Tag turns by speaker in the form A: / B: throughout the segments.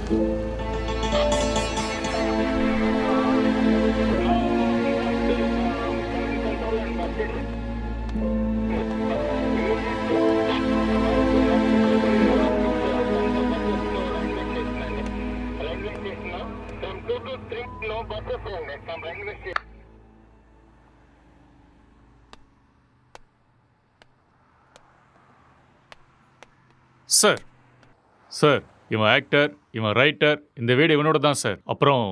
A: Sir sir இவன் actor, இவன் writer, இந்த வீடு இவனோட தான் சார். அப்புறம்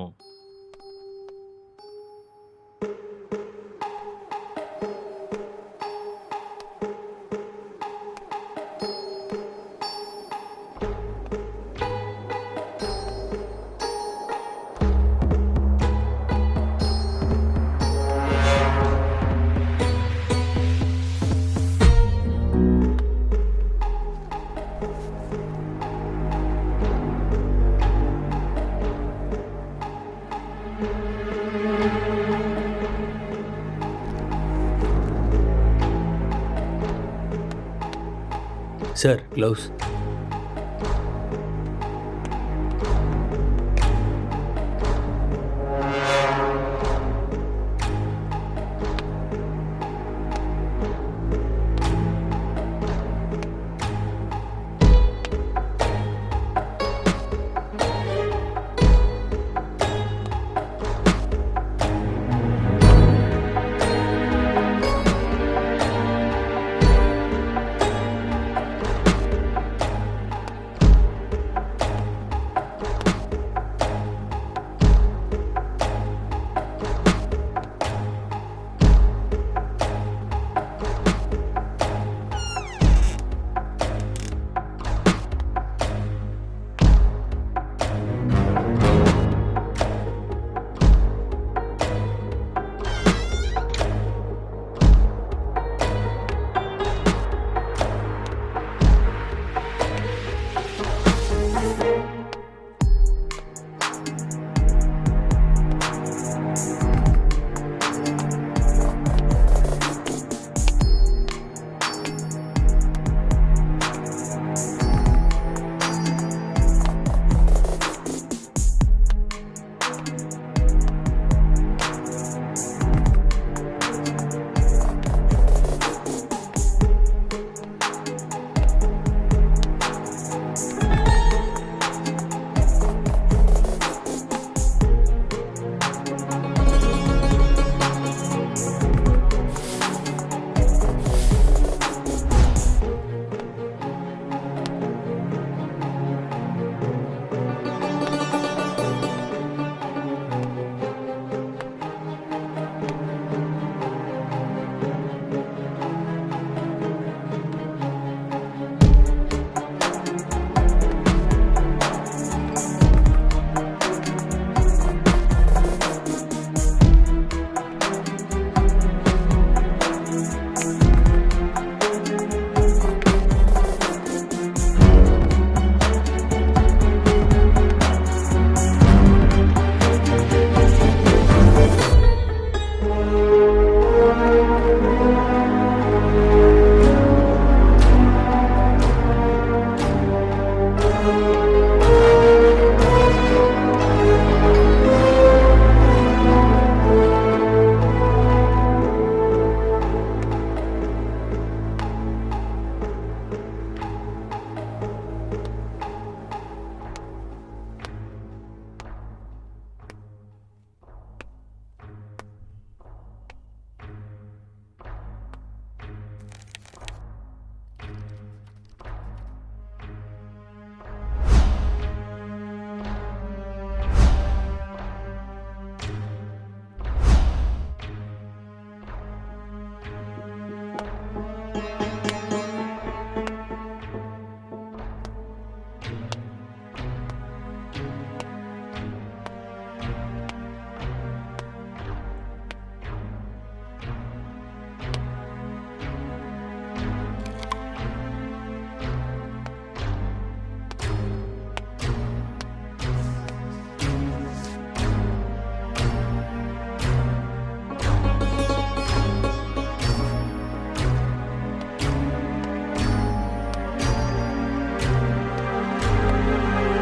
B: சார் க்ளவுஸ்.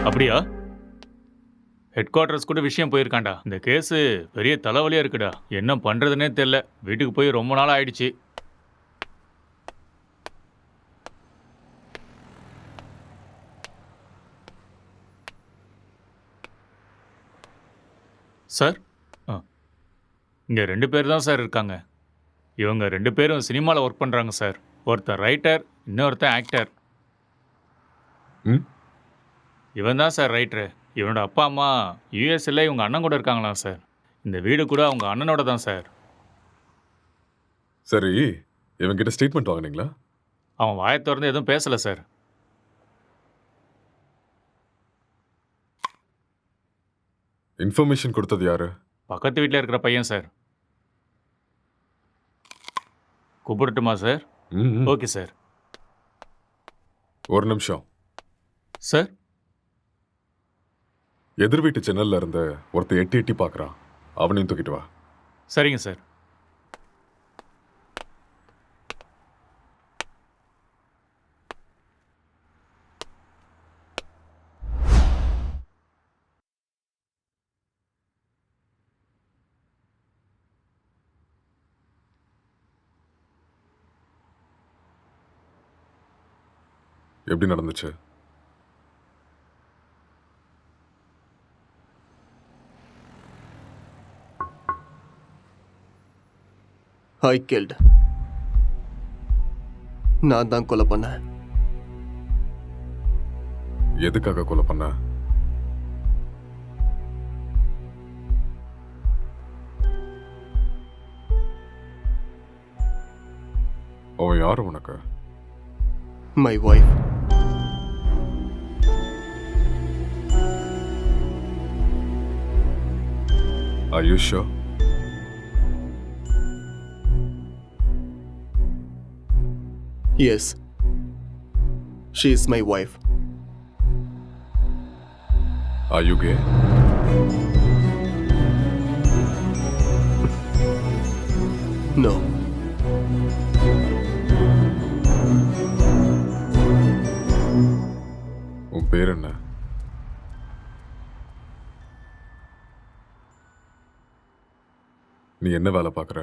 A: அப்படியா? ஹெட் குவார்ட்டர்ஸ் கூட விஷயம் போயிருக்காண்டா. இந்த கேஸு பெரிய தலைவலியா இருக்குடா. என்ன பண்றதுனே தெரியல. வீட்டுக்கு போய் ரொம்ப நாள் ஆயிடுச்சு. சார், ஆ, இங்க 2 பேர் தான் சார் இருக்காங்க. இவங்க 2 பேரும் சினிமால ஒர்க் பண்றாங்க சார். ஒருத்தன் ரைட்டர், இன்னொருத்தன் ஆக்டர்.
C: ம்
A: இவன் தான் சார் ரைட்டரு. இவனோட அப்பா அம்மா யூஎஸ்ல இவங்க அண்ணன் கூட இருக்காங்களாம் சார். இந்த வீடு கூட அவங்க அண்ணனோட தான் சார்.
C: சரி, இவங்கிட்ட ஸ்டேட்மெண்ட் வாங்குனீங்களா?
A: அவன் வாயை திறந்து எதுவும் பேசல சார்.
C: இன்ஃபர்மேஷன் கொடுத்தது யாரு?
A: பக்கத்து வீட்டில் இருக்கிற பையன் சார். கூப்பிடட்டுமா சார்?
C: ம், ம்.
A: Okay sir.
C: ஒரு நிமிஷம்.
A: சார்,
C: எதிர் வீட்டு ஜன்னல்ல இருந்து ஒருத்தன் எட்டி எட்டி பார்க்கறான். அவனையும் தூக்கிட்டு வா.
A: சரிங்க சார்.
C: எப்படி நடந்துச்சு?
D: ஐ கில்ட். நான் தான் கொலை பண்ணேன்.
C: எதுக்காக கொலை பண்ண? அவன் யாரு உனக்கு?
D: My wife.
C: Are you sure?
D: Yes, she is my wife.
C: Are you gay?
D: No.
C: உன் பேர் என்ன? நீ என்ன வேலை பார்க்குற?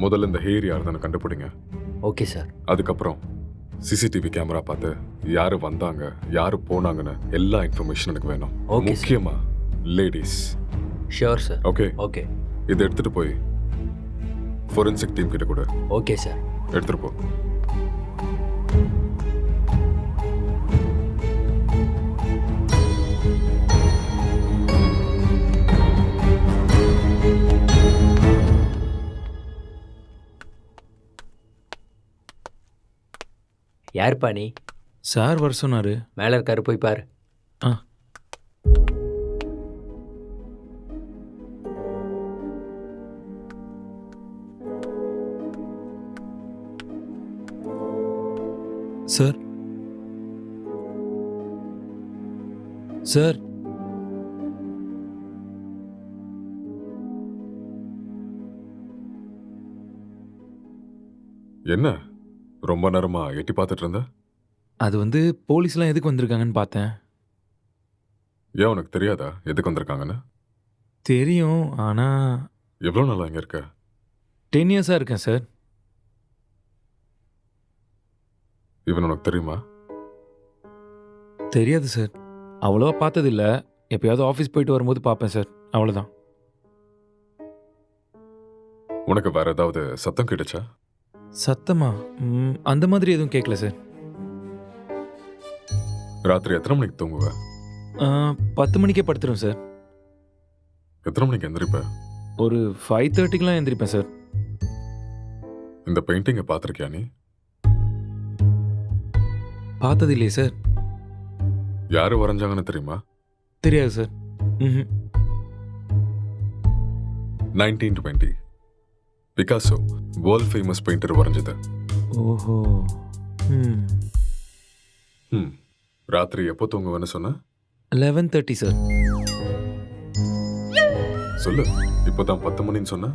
C: முதல்ல இந்த ஹேர் யாருன்னு கண்டுபிடிங்க.
B: Okay sir.
C: அதுக்கப்புறம் சிசிடிவி கேமரா பார்த்து யாரு வந்தாங்க, யாரு போனாங்கன்னு எல்லா இன்ஃபர்மேஷன் எனக்கு வேணும்.
B: Okay, sir.
C: முக்கியமா ladies.
B: Sure sir.
C: Okay,
B: okay.
C: இதை எடுத்துட்டு போய் ஃபோரென்சிக் டீம் கிட்ட கூட
B: ஓகே சார்.
C: எடுத்துட்டு போ.
B: யாருப்பா நீ?
E: சார் வர சொன்னாரு.
B: மேலே இருக்காரு, போய் பாரு.
E: ஆ. சார், சார்,
C: என்ன ரொம்ப நேரமா எட்டி பார்த்துட்டு இருந்த?
E: அது வந்து போலீஸ்லாம் எதுக்கு வந்திருக்காங்கன்னு பார்த்தேன்.
C: ஏன் உனக்கு தெரியாதா எதுக்கு வந்திருக்காங்கன்னு?
E: தெரியும், ஆனால்
C: எவ்வளோ நாளா இங்க இருக்க?
E: 10 இயர்ஸாக இருக்கேன் சார்.
C: இவன் உனக்கு தெரியுமா?
E: தெரியாது சார். அவ்வளோவா பார்த்ததில்ல. எப்பயாவது ஆஃபீஸ் போயிட்டு வரும்போது பார்ப்பேன் சார், அவ்வளோதான்.
C: உனக்கு வேற ஏதாவது சத்தம் கேட்டுச்சா?
E: சத்தமா? அந்த மாதிரி எதுவும் கேட்கல சார்.
C: ராத்திரி எத்தனை மணிக்கு தூங்குவ?
E: 10 மணிக்கே படுத்துரும் சார்.
C: எத்தனை மணிக்கு எந்திரிப்ப?
E: ஒரு 5:30க்கெலாம் எந்திரிப்பேன் சார்.
C: இந்த பெயிண்டிங்கை பார்த்துருக்கியா நீ?
E: பார்த்தது இல்லையே சார்.
C: யாரு வரைஞ்சாங்கன்னு தெரியுமா?
E: தெரியாது சார். ம்.
C: 1920 பிகாசோ, வேர்ல்ட் ஃபேமஸ் பெயிண்டர் வரைஞ்சது.
E: ஓஹோ. ம்.
C: ம். ராத்திரி எப்போ தூங்குவேன்னு சொன்ன?
E: 11:30 சார்.
C: சொல்லு. இப்போதான் 10 மணின்னு சொன்ன.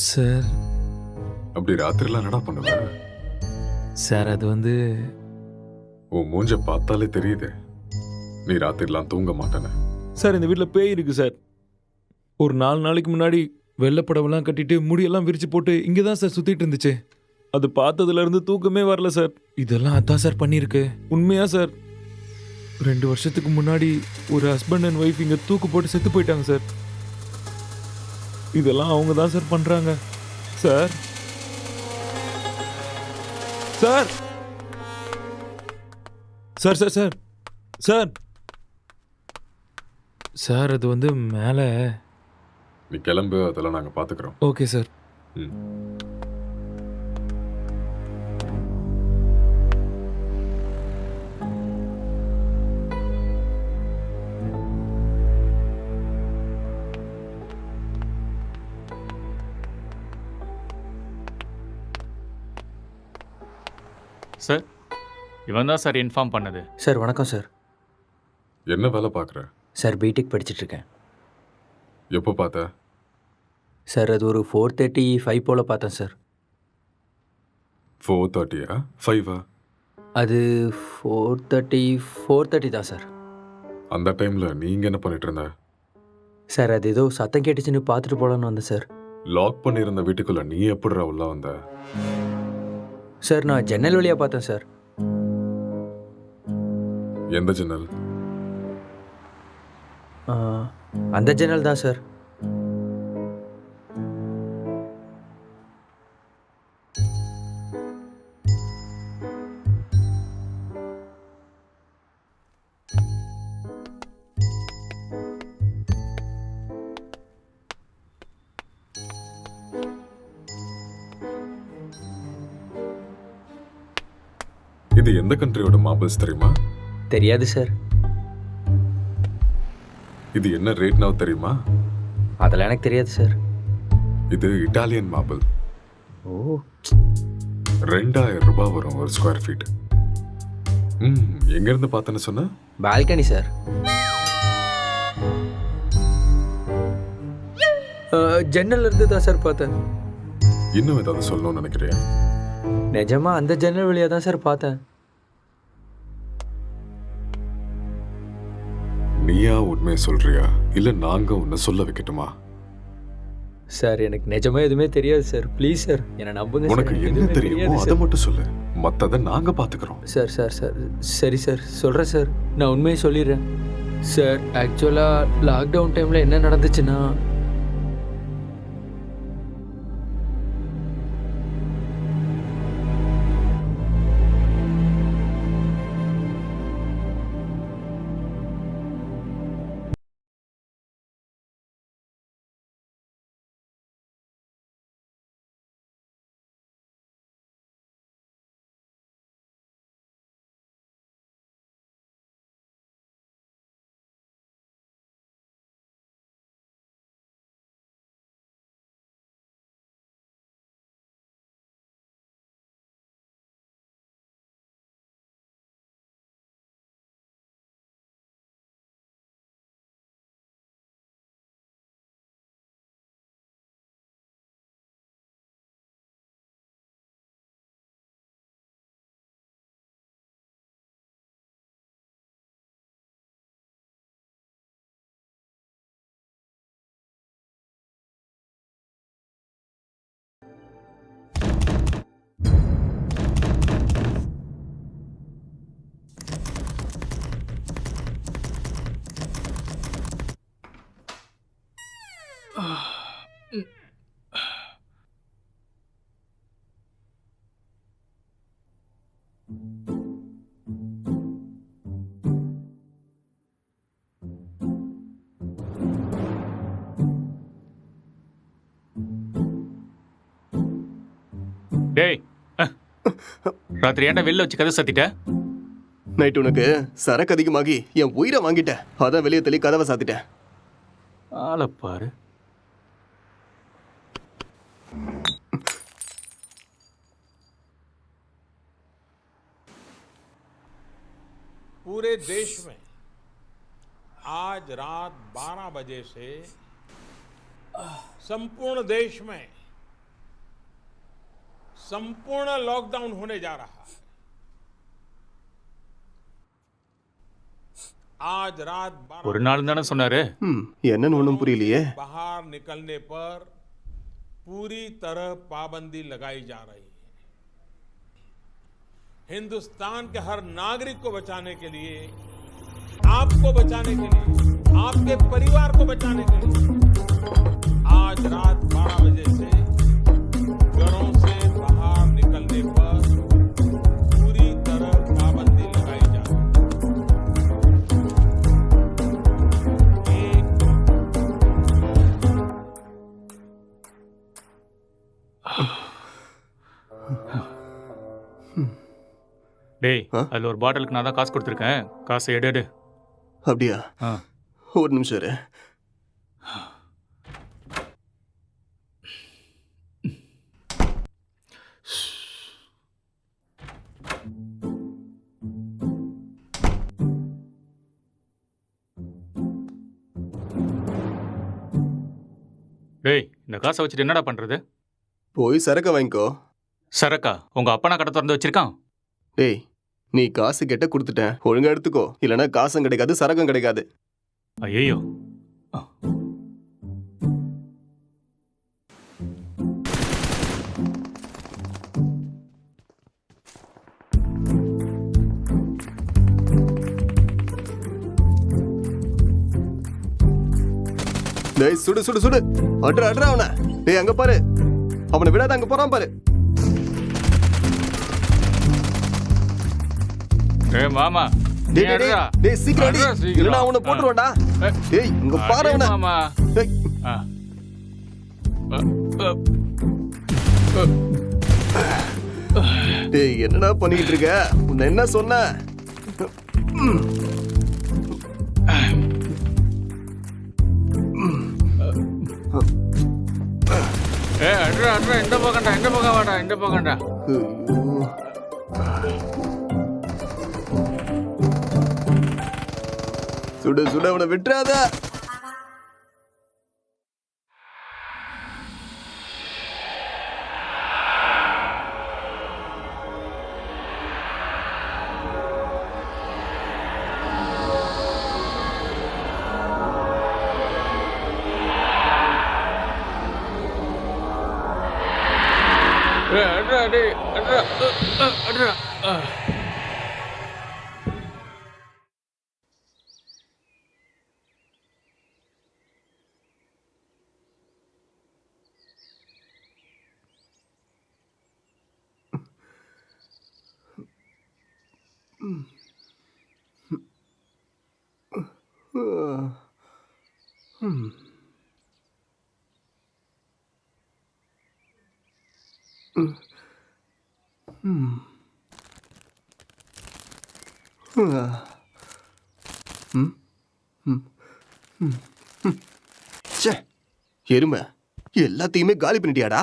E: சார்
C: அப்படி ராத்திரிலாம் என்னடா பண்ணுவேன்?
E: சார் அது வந்து
C: உன் மூஞ்ச பார்த்தாலே தெரியுதே, நீ ராத்திரிலாம் தூங்க மாட்டேன்னு.
E: சார் இந்த வீட்டில் பேய் இருக்கு சார். ஒரு 4 நாளைக்கு முன்னாடி வெள்ளைப்படவெல்லாம் கட்டிட்டு முடியெல்லாம் விரிச்சு போட்டு இங்கே தான் சார் சுற்றிட்டு இருந்துச்சு. அது பார்த்ததுலேருந்து தூக்கமே வரல சார். இதெல்லாம் அதான் சார் பண்ணியிருக்கு. உண்மையா சார், 2 வருஷத்துக்கு முன்னாடி ஒரு ஹஸ்பண்ட் அண்ட் ஒய்ஃப் இங்கே தூக்கு போட்டு செத்து போயிட்டாங்க சார். இதெல்லாம் அவங்க தான் சார் பண்ணுறாங்க sir. Sir sir sir sir sir sir அது வந்து மேலே.
C: நீ கிளம்பு, அதெல்லாம் நாங்கள் பார்த்துக்குறோம்.
E: Okay sir.
C: ம்.
A: சார் இவன் தான் சார் இன்ஃபார்ம் பண்ணது.
B: சார் வணக்கம் சார்.
C: என்ன வேலை பார்க்குற?
B: சார் பிடெக் படிச்சிட்ருக்கேன்.
C: எப்போ பார்த்த?
B: சார் அது ஒரு 4:35 போல் பார்த்தேன் சார்.
C: 4:30 5
B: அது 4:30 தான் சார்.
C: அந்த டைமில் நீங்கள் என்ன பண்ணிட்டு இருந்த?
B: சார் அது ஏதோ சத்தம் கேட்டுச்சுன்னு பார்த்துட்டு போகலான்னு வந்தேன் சார்.
C: லாக் பண்ணியிருந்த வீட்டுக்குள்ளே நீ எப்படிடா உள்ள வந்த?
B: சார் நான் ஜன்னல் வழியாக பார்த்தேன் சார்.
C: எந்த ஜன்னல்?
B: ஆ, அந்த ஜன்னல் தான் சார்.
C: இது எந்த கண்ட்ரியோட மார்பிள்ஸ் தெரியுமா?
B: தெரியாது சார்.
C: இது என்ன ரேட்னா தெரியுமா?
B: அதெல்லாம் எனக்கு தெரியாது சார்.
C: இது இட்டாலியன் மார்பிள்.
B: ஓ
C: 2000 ரூபாய் வரும் ஒரு ஸ்கொயர் ஃபீட். எங்கேருந்து பார்த்தேன்னு சொன்ன?
B: Balcony sir. ஜன்னல் இருந்து தான் சார் பார்த்தேன்.
C: இன்னும் ஏதாவது சொல்லணும்னு நினைக்கிறியா?
B: நிஜமா அந்த ஜன்னல் வழியாக தான் சார் பார்த்தேன்.
C: நீயா உண்மையை சொல்றியா, இல்ல நாங்க உன்னை சொல்ல வைக்கட்டுமா?
B: சார் எனக்கு நிஜமா எதுவுமே தெரியாது சார். ப்ளீஸ் சார் என்னை நம்புங்க சார்.
C: உனக்கு
B: எனக்கு
C: என்ன
B: எதுவுமே
C: தெரியுமோ
B: தெரியாது
C: அதை
B: சார்.
C: மட்டும் சொல்லு, மத்ததை நாங்க பாத்துக்கிறோம்.
B: சார் சார் சார் சரி சார் சொல்கிறேன் சார். நான் உண்மையை சொல்லிடுறேன் சார். ஆக்சுவலாக லாக்டவுன் டைமில் என்ன நடந்துச்சுன்னா,
A: டேய் ராத்திரி ஏன்டா வெளில வச்சு கதை சத்திட்ட?
D: நைட் உனக்கு சரக்கு அதிகமாகி என் உயிரை வாங்கிட்டேன். அதான் வெளியே தள்ளி கதவை சாத்திட்டேன்.
A: ஆளை பாரு.
F: पूरे देश में आज रात 12 बजे से संपूर्ण देश में संपूर्ण लॉकडाउन होने जा रहा है। आज रात 12
A: ஒரு நாள் தானே சொன்னாரு.
D: என்னன்னு ஒன்றும் புரியலையே.
F: बाहर निकलने पर पूरी तरह पाबंदी लगाई जा रही है। हिंदुस्तान के हर नागरिक को बचाने के लिए, आपको बचाने के लिए, आपके परिवार को बचाने के लिए आज रात 12 बजे से घरों से बाहर निकलने पर पूरी तरह पाबंदी लगाई जा रही है।
A: டேய், அதில் ஒரு பாட்டிலுக்கு நான் தான் காசு கொடுத்துருக்கேன். காசை எடு.
D: அப்படியா?
A: ஆ.
D: ஒரு நிமிஷம் இரு.
A: டேய், இந்த காசை வச்சுட்டு என்னடா பண்றது?
D: போய் சரக்க வாங்கிக்கோ.
A: சரக்கா? உங்க அப்பனா கடை திறந்து வச்சிருக்கான்.
D: டேய், நீ காசு கேட்ட கொடுத்துட்டேன். ஒழுங்கா எடுத்துக்கோ. இல்லைன்னா காசும் கிடைக்காது, சரக்கும் கிடைக்காது.
A: ஐயோ.
D: டேய், சுடு சுடு சுடு. அட்ரா அட்ரா அவனை. டேய், அங்க பாரு. அவனை விடாத, அங்க போறான் பாரு.
A: ஏய் மாமா,
D: டேய் டேய், டேய், டேய் சீக்கிரம் அடி.
A: அட்ரா, சீக்கிரம்.
D: இல்லைன்னா அவனை போட்டுருவான்டா. டேய், இங்க பாரு அவனை.
A: மாமா.
D: டேய்.
A: ஆ.
D: டேய், என்னடா பண்ணிக்கிட்டு இருக்க? உன்னை என்ன சொன்ன?
A: ஏய் அட்ரா அட்ரா, இந்த பக்கம்டா, இந்த பக்கம் வாடா, இந்த பக்கம்டா.
D: சுடு சுடு, அவனை விட்டுறாத.
A: ஏய் அட்ரா, டேய் அட்ரா, அட்ரா.
D: ச்சே, எருமை எல்லாத்தையுமே காலி பண்ணிட்டியாடா?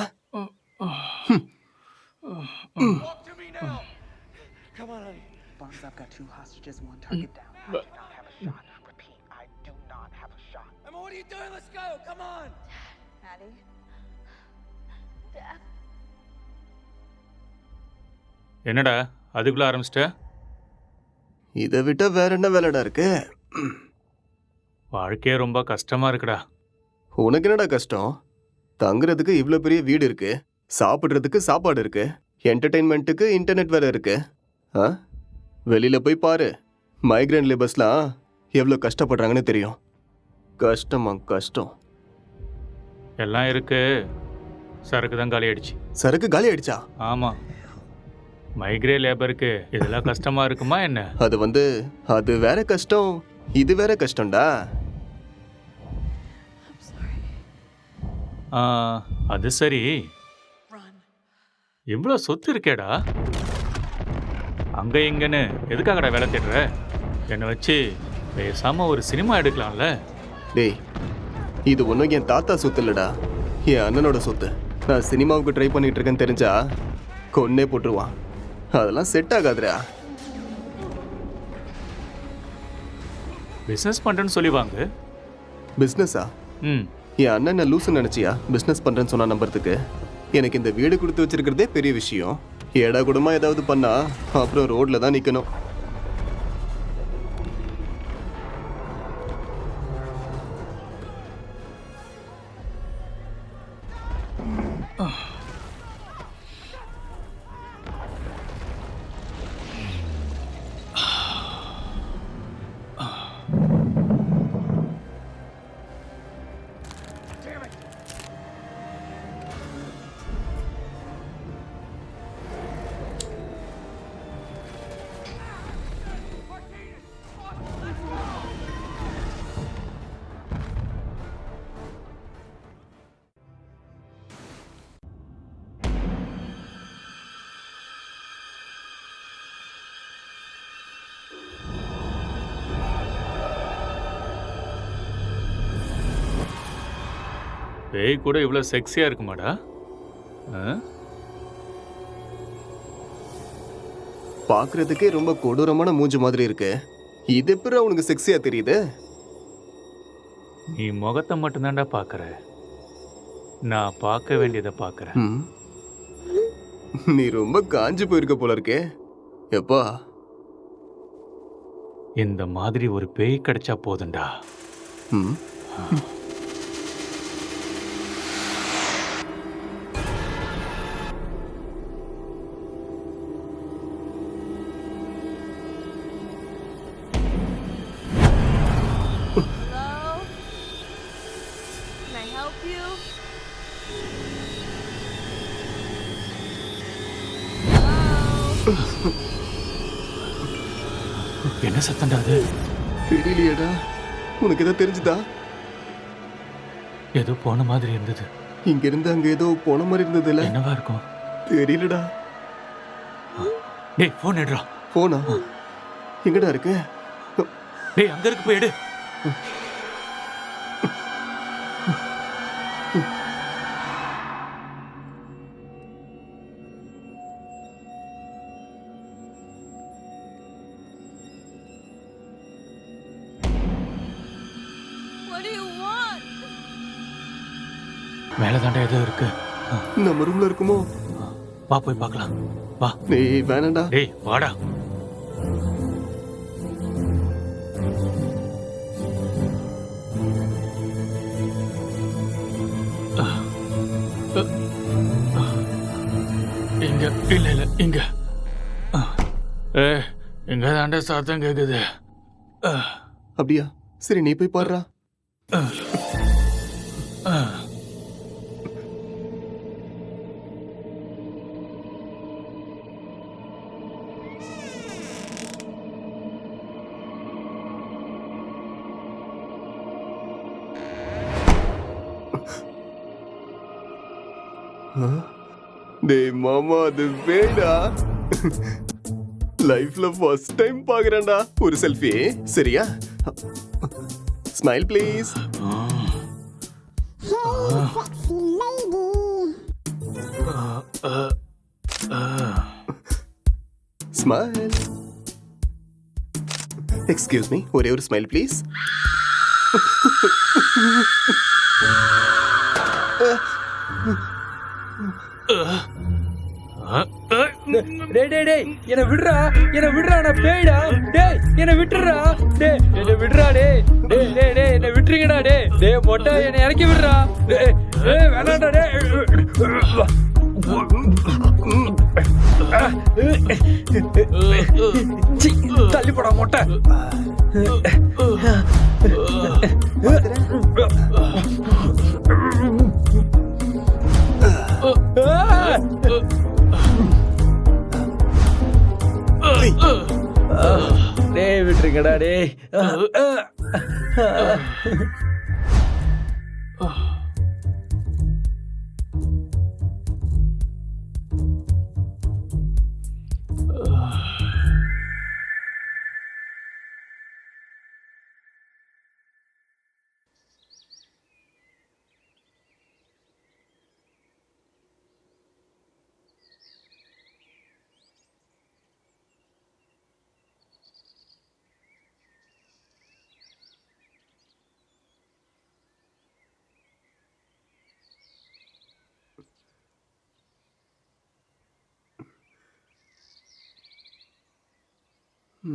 G: Bonds, I've got 2 hostages, 1 target down. I do not have a shot. Repeat, I do not have a shot.
H: Emma, what are you doing? Let's go. Come on.
I: Maddie. Dad.
A: என்னடா அதுக்குள்ள ஆரம்பிச்சிட்ட?
D: இதை விட்டா வேற என்ன வேலைடா இருக்கு?
A: வாழ்க்கையே ரொம்ப கஷ்டமா இருக்குடா.
D: உனக்கு என்னடா கஷ்டம்? தங்குறதுக்கு இவ்வளோ பெரிய வீடு இருக்கு, சாப்பிட்றதுக்கு சாப்பாடு இருக்கு, என்டர்டெயின்மெண்ட்டுக்கு இன்டர்நெட் வேற இருக்கு. ஆ, வெளியில போய் பாரு. மைக்ரேன் லேபர்ஸ்லாம் எவ்வளோ கஷ்டப்படுறாங்கன்னு தெரியும். கஷ்டமா கஷ்டம்.
A: எல்லாம் இருக்கு, சரக்கு தான் காலி ஆயிடுச்சு.
D: சரக்கு காலி ஆயிடுச்சா?
A: ஆமா, மைக்ரே லேபருக்கு இதெல்லாம் கஷ்டமா இருக்குமா என்ன?
D: அது வேற கஷ்டம், இது வேற கஷ்டம்டா.
A: அது சரி,
H: Run.
A: இவ்வளோ சொத்து இருக்கேடா. அங்கே இங்கன்னு எதுக்காகடா வேலை தேடுற? என்னை வச்சு பேசாமல் ஒரு சினிமா எடுக்கலாம்ல?
D: டேய், இது ஒன்றும் என் தாத்தா சொத்து இல்லடா, என் அண்ணனோட சொத்து. நான் சினிமாவுக்கு ட்ரை பண்ணிட்டு இருக்கேன்னு தெரிஞ்சா கொன்னே போட்டுருவான். அதெல்லாம் செட் ஆகாதுடா.
A: பிஸ்னஸ் பண்ணுறேன்னு சொல்லி வாங்க.
D: பிஸ்னஸா?
A: ம்.
D: என் அண்ணன் லூசுன்னு நினச்சியா பிஸ்னஸ் பண்ணுறேன்னு சொன்னா நம்புறதுக்கு? எனக்கு இந்த வீடு கொடுத்து வச்சிருக்கிறதே பெரிய விஷயம். ஏடா கூடமா ஏதாவது பண்ணா அப்புறம் ரோட்ல தான் நிற்கணும்.
A: பேய் கூட இவ்வளோ செக்ஸியாக இருக்குமாடா?
D: பார்க்கறதுக்கே ரொம்ப கொடூரமான மூஞ்சி மாதிரி இருக்கு. இது எப்படி உனக்கு செக்ஸியா தெரியுது?
A: நீ முகத்தை மட்டும்தான்டா பார்க்குற, நான் பார்க்க வேண்டியதை பார்க்குறேன்.
D: ம். நீ ரொம்ப காஞ்சு போயிருக்க போல இருக்கே. எப்பா?
A: இந்த மாதிரி ஒரு பேய் கிடைச்சா போதும்டா.
D: ம்.
I: Hello? Can I help you? Hello?
A: என்ன சத்தம்டா அது?
D: தெரியலையேடா. உனக்கு ஏதோ தெரிஞ்சுதா?
A: ஏதோ போன மாதிரி இருந்தது.
D: இங்க இருந்து அங்க ஏதோ போன மாதிரி இருந்ததுல.
A: என்னவா இருக்கும்?
D: தெரியலடா.
A: டேய், ஃபோன் எடுறா.
D: போனா எங்கடா இருக்கு?
A: டேய், அங்க இருக்கு, போய் எடு.
I: What do you want?
A: மேலே தாண்டா ஏதோ இருக்கு.
D: நம்ம ரூம்ல இருக்குமோ?
A: வா போய் பார்க்கலாம். வா.
D: டேய் வேணாண்டா.
A: டேய் வாடா. இங்க இல்ல இல்ல இங்க. இங்க தாண்டா சத்தம் கேக்குது.
D: அப்படியா? சரி நீ போய் பாருடா. டேய் மாமா, அது வேடா. லைஃப்ல ஃபர்ஸ்ட் டைம் பாக்குறேன்டா. ஒரு செல்ஃபி சரியா? Smile please. Smile. Excuse me, ஒரே ஒரு ஸ்மைல் ப்ளீஸ்.
B: டேய் என்ன விடுறா, என்ன விடுறா, நான் பேய்டா. டேய் என்ன விட்டுறா, டேய் என்ன விடுறா, டேய் டேய் டேய் டேய் என்ன விட்டுறீங்கடா. டேய் டேய் மொட்டை என்ன இறக்கி விடுறா. டேய் டேய் வேணாம்டா. டேய் சீ, தள்ளி போடா மொட்டை. டேய் விட்டுருங்கடா. டேய்
D: டேய்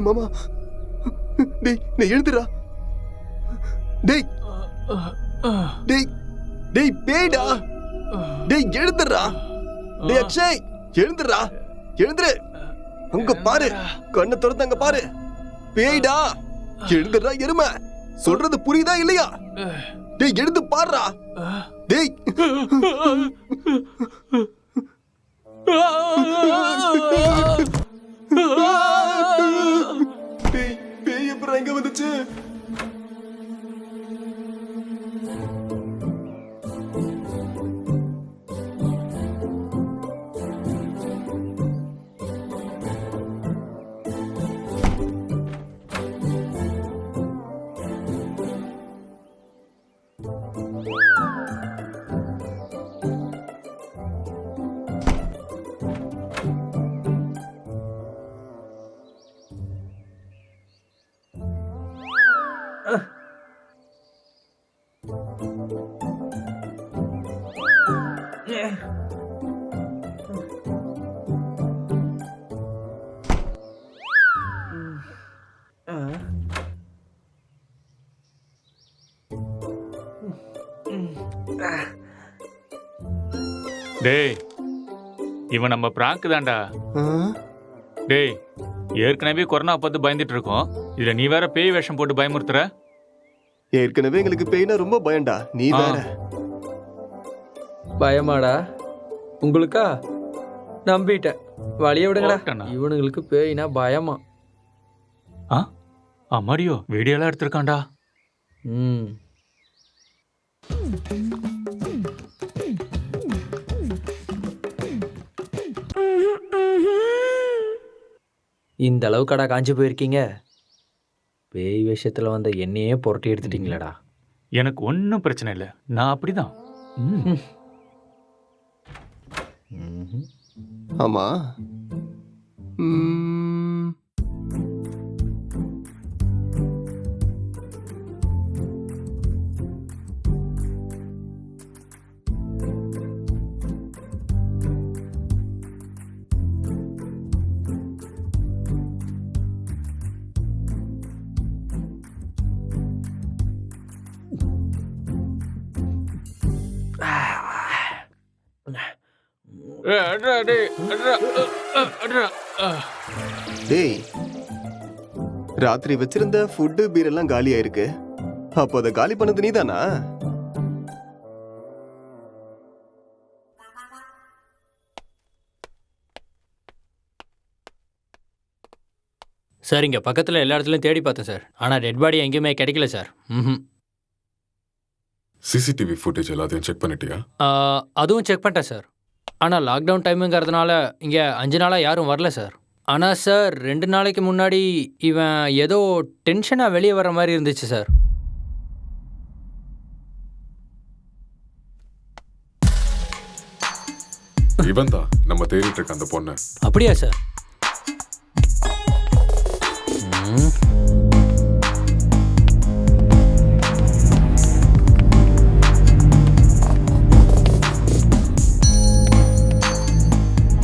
D: மாமா, டேய் நான் எழுந்துடா. டேய் டேய் டேய் பேய்டா. டேய் எழுந்துடா. டேய் அக்ஷய் எழுந்துடா. எழுந்துரு. அங்க பாரு, கண்ணை திறந்து அங்க பாரு. பேய்டா. எழுந்துடா எருமை. சொல்றது புரியுதா இல்லையா? டேய் எழுந்து பாருடா. டேய் டேய் பேய் எப்பறம் எங்க வந்துச்சு?
A: டேய் இவன் நம்ம பிராங்க் தான்டா. டேய் ஏற்கனவே கொரோனா பார்த்து பயந்துட்டு இருக்கோம், இதுல நீ வேற பேய் வேஷம் போட்டு பயமுறுத்துற.
D: ஏற்கனவே எங்களுக்கு பேய்னா ரொம்ப பயம்டா, நீ வேற.
B: பயமாடா உங்களுக்கா? நம்பிட்டேன். வழிய விடுங்கடா.
A: ஓட்டண்ணா.
B: இவனுங்களுக்கு பேய்னா பயமா?
A: அம்மாடியோ வீடியோலாம் எடுத்திருக்கான்டா.
B: ம் இந்த அளவுக்கடா காஞ்சி போயிருக்கீங்க? பேய் விஷயத்துல வந்த என்னையே புரட்டி எடுத்துட்டீங்களடா.
A: எனக்கு ஒன்றும் பிரச்சனை இல்லை, நான் அப்படிதான்.
D: ஆமா. டேய் ராத்திரி வச்சிருந்த ஃபுட்டு பீர் எல்லாம் காலி ஆயிருக்கு. அப்போ அதை காலி பண்ணது நீதானா?
J: சார் இங்கே பக்கத்தில் எல்லா இடத்துலையும் தேடி பார்த்தேன் சார், ஆனால் டெட் பாடி எங்கேயுமே கிடைக்கல சார். ம்
C: சிசிடிவி ஃபுட்டேஜ் எல்லாத்தையும் செக் பண்ணிட்டியா?
J: அதுவும் செக் பண்ணிட்டேன் சார். ஆனால் லாக்டவுன் டைமுங்கிறதுனால இங்கே 5 நாளாக யாரும் வரல சார். ஆனால் சார் 2 நாளைக்கு முன்னாடி இவன் ஏதோ டென்ஷனாக வெளியே வர மாதிரி இருந்துச்சு சார்.
C: இவன் தான் நம்ம தேடிட்டு இருக்க அந்த பொண்ணு.
J: அப்படியா சார்?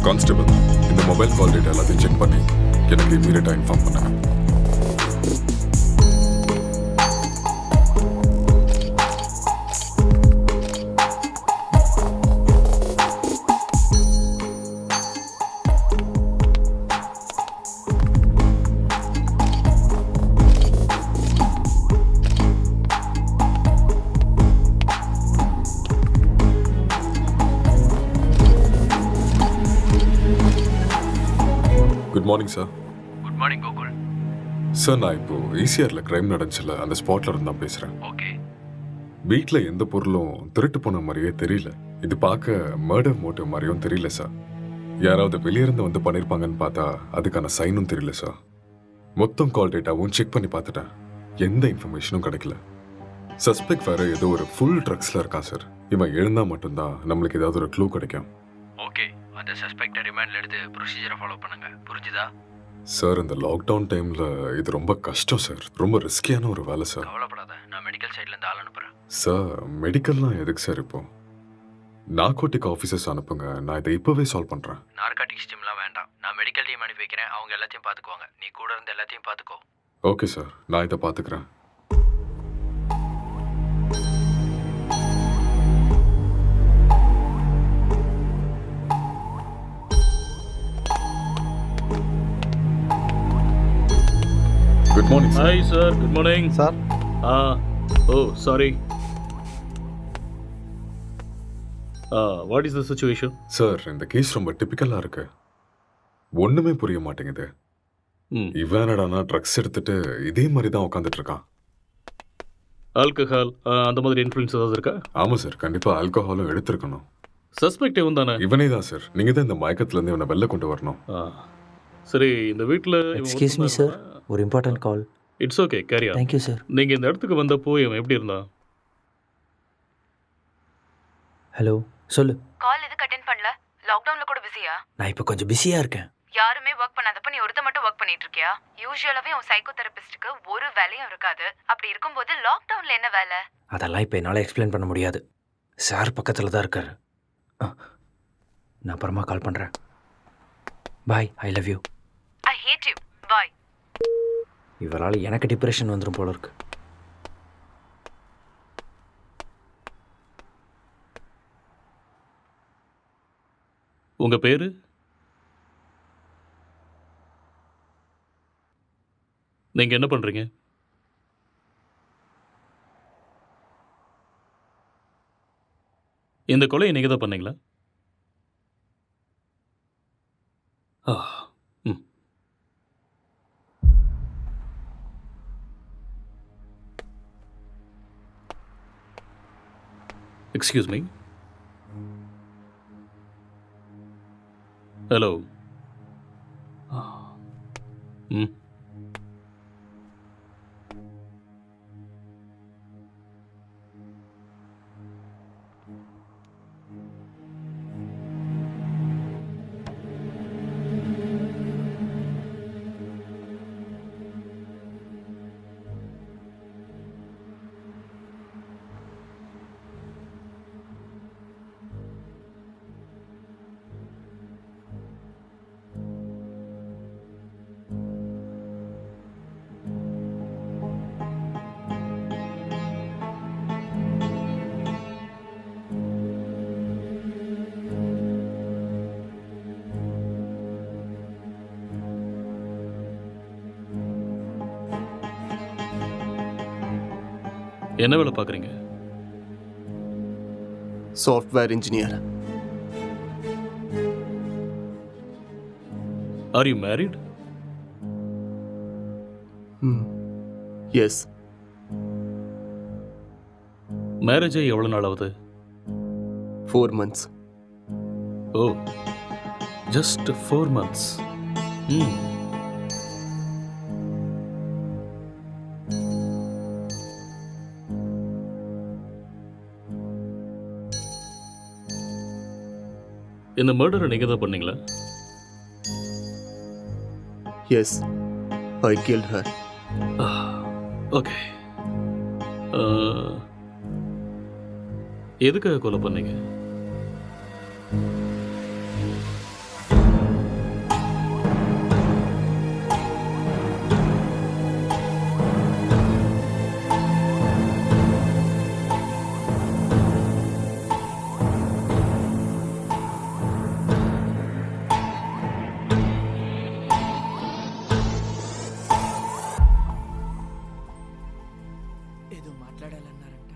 C: கான்ஸ்டபிள், இந்த மொபைல் கால் டேட்டா எல்லாத்தையும் செக் பண்ணி எனக்கு இமீடியட்டாக இன்ஃபார்ம் பண்ணுங்க. Good morning sir.
J: Good morning Gokul.
C: Sir நான் இப்போ ஈசிஆரில் கிரைம் நடந்துச்சுல, அந்த ஸ்பாட்ல இருந்து தான் பேசுகிறேன்.
J: ஓகே.
C: வீட்டில் எந்த பொருளும் திருட்டு போன மாதிரியே தெரியல. இது பார்க்க மர்டர் மோட்டிவ் மாதிரியும் தெரியல சார். யாராவது வெளியிருந்து வந்து பண்ணியிருப்பாங்கன்னு பார்த்தா அதுக்கான சைனும் தெரியல சார். மொத்தம் கால் டேட்டாவும் செக் பண்ணி பார்த்துட்டேன், எந்த இன்ஃபர்மேஷனும் கிடைக்கல. சஸ்பெக்ட் வேற ஏதோ ஒரு ஃபுல் ட்ரக்ஸில் இருக்கான் சார். இவன் எழுந்தா மட்டும்தான் நம்மளுக்கு ஏதாவது ஒரு க்ளூ கிடைக்கும்.
J: ஓகே, அந்த சஸ்பெக்டை ரிமாண்டில் எடுத்து ப்ரொசீஜரை ஃபாலோ பண்ணுங்க, புரிஞ்சுதா?
C: சார் இந்த லாக்டவுன் டைமில் இது ரொம்ப கஷ்டம் சார். ரொம்ப ரிஸ்கியான ஒரு வேலை சார்.
J: கவலைப்படாத, நான் மெடிக்கல் சைட்லேருந்து ஆள் அனுப்புகிறேன்.
C: சார் மெடிக்கல்லாம் எதுக்கு சார் இப்போ? நார்கோட்டிக் ஆஃபீஸர்ஸ் அனுப்புங்க, நான் இதை இப்போவே சால்வ் பண்ணுறேன்.
J: நார்காட்டிக்ஸ் டீம்லாம் வேண்டாம், நான் மெடிக்கல் டீம் அனுப்பி வைக்கிறேன். அவங்க எல்லாத்தையும் பார்த்துக்குவாங்க. நீ கூட இருந்து எல்லாத்தையும் பார்த்துக்கோ.
C: ஓகே சார், நான் இதை பார்த்துக்கிறேன். Good morning sir.
A: Hi sir, good morning
D: sir.
A: Oh sorry. What is the situation?
C: Sir இந்த கேஸ் ரொம்ப டிப்பிக்கலாக இருக்கு. ஒன்றுமே புரிய மாட்டேங்குது. இவன் என்னடானா ட்ரக்ஸ் எடுத்துட்டு இதே மாதிரி தான் உட்காந்துட்டு இருக்கான்.
A: ஆல்கஹால் அந்த மாதிரி இன்ஃப்ளூயன்ஸ் ஏதாவது இருக்கா?
C: ஆமாம் சார், கண்டிப்பாக ஆல்கஹாலும் எடுத்திருக்கணும்.
A: சஸ்பெக்ட் இவன் தானே?
C: இவனே தான் சார். நீங்கள் தான் இந்த மயக்கத்துலேருந்து இவனை வெளில கொண்டு வரணும்.
A: சரி, இந்த வீட்டில்
K: எக்ஸ்கியூஸ் மீ சார், ஒரு important call.
A: It's okay, carry on.
K: Thank you sir.
A: நீங்கள் இந்த இடத்துக்கு வந்தப்போ இவன் எப்படி இருந்தான்?
K: ஹலோ, சொல்லு.
I: கால் எதுக்கு அட்டென்ட் பண்ணல? லாக்டவுன்ல கூட பிஸியா?
K: நான் இப்போ கொஞ்சம் பிஸியாக இருக்கேன்.
I: யாருமே ஒர்க் பண்ணாதப்ப நீ ஒருத்த மட்டும் ஒர்க் பண்ணிட்டு இருக்கியா? யூசுவலாவே உன் சைக்கோ தெரபிஸ்டுக்கு ஒரு வேலையும் இருக்காது. அப்படி இருக்கும்போது லாக்டவுன்ல என்ன வேலை?
K: அதெல்லாம் இப்போ என்னால் எக்ஸ்பிளைன் பண்ண முடியாது. சார் பக்கத்தில் தான் இருக்காரு. நான் அப்புறமா கால் பண்ணுறேன். Bye, I love you.
I: I hate you. Bye.
K: இவரால் எனக்கு டிப்ரெஷன் வந்துடும் போல இருக்கு.
A: உங்கள் பேர்? நீங்கள் என்ன பண்ணுறீங்க? இந்த கொலையை நீங்கள் தான் பண்ணீங்களா? ம். Excuse me. ஹலோ. ம். என்ன வேலை பார்க்குறீங்க?
D: Software engineer.
A: Are you married?
D: Yes.
A: Marriage ஆகி எவ்வளோ நாள் ஆகுது?
D: 4 months.
A: ஓ, ஜஸ்ட் 4 months. ம். இந்த மர்டரை நீங்கள் தான் பண்ணீங்களா?
D: எஸ், ஐ கில்ட் ஹர்.
A: ஓகே. எதுக்காக கொலை பண்ணீங்க?
H: ఏదో మాట్లాడాలన్నారంట.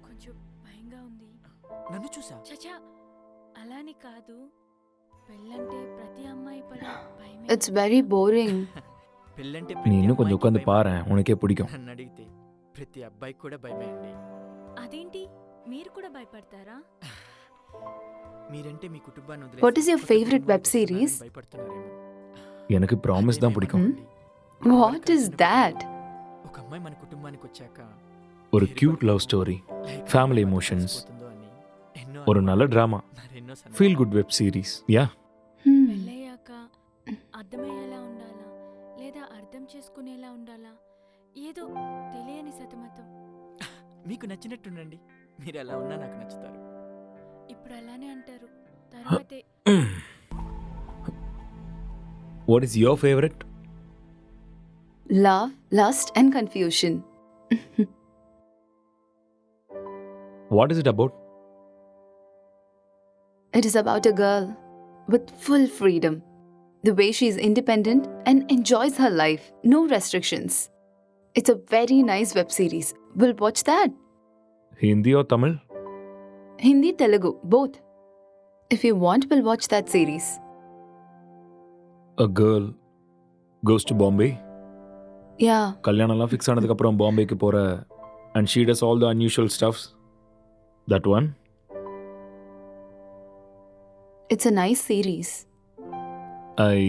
I: కొంచెం భయంగా ఉంది.
H: నన్ను చూసా?
I: చచా, అలాని కాదు. పెళ్ళంటే ప్రతి అమ్మాయి పడే భయమే.
L: It's very boring.
H: పెళ్ళంటే
E: நீ
H: ప్రతి
E: இன்னும் கொஞ்சம்
H: అమ్మాయికి
E: உட்காந்து
H: భయమే.
E: பாரு, உனக்கே பிடிக்கும்.
H: నన్ను అడిగితే ప్రతి అబ్బాయికి కూడా భయమే అండి.
I: అదేంటి, మీరు కూడా భయపడతారా?
H: మీరంటే మీ కుటుంబాన్ని వదిలేసి
L: What is your
H: కొత్త
L: favorite
H: కుటుంబానికి
L: web series?
H: వస్తున్నారని భయపడుతున్నారేమో.
E: எனக்கு ப்ராமிஸ் தான் பிடிக்கும்.
L: What is that?
H: ఒక అమ్మాయి మన కుటుంబానికి వచ్చాక
E: ஒரு cute love story, family emotions, ஒரு நல்ல drama, feel good web series. Yeah,
I: పెళ్ళయ్యాక అర్థమయ్యేలా ఉండాలా?
L: చేసుకునేలా ఉండాలా ఏదో తెలియని సతమతం.
H: మీకు నచ్చినట్టుండండి. మీరు ఎలా ఉన్నా నాకు నచ్చుతారు.
L: ఇప్పుడు అలానే అంటారు, తర్వాతే
E: what is your favourite?
L: love, lust and confusion.
E: What is it about?
L: It is about a girl with full freedom. The way she is independent and enjoys her life. No restrictions. It's a very nice web series. We'll watch that.
E: Hindi or Tamil?
L: Hindi, Telugu, both. If you want, we'll watch that series.
E: A girl goes to Bombay.
L: Yeah,
E: கல்யாணம்லாம் fix ஆனதுக்கப்புறம் பாம்பேக்கு போகிற and she does all the unusual stuffs. That one?
L: it's a nice series.
E: I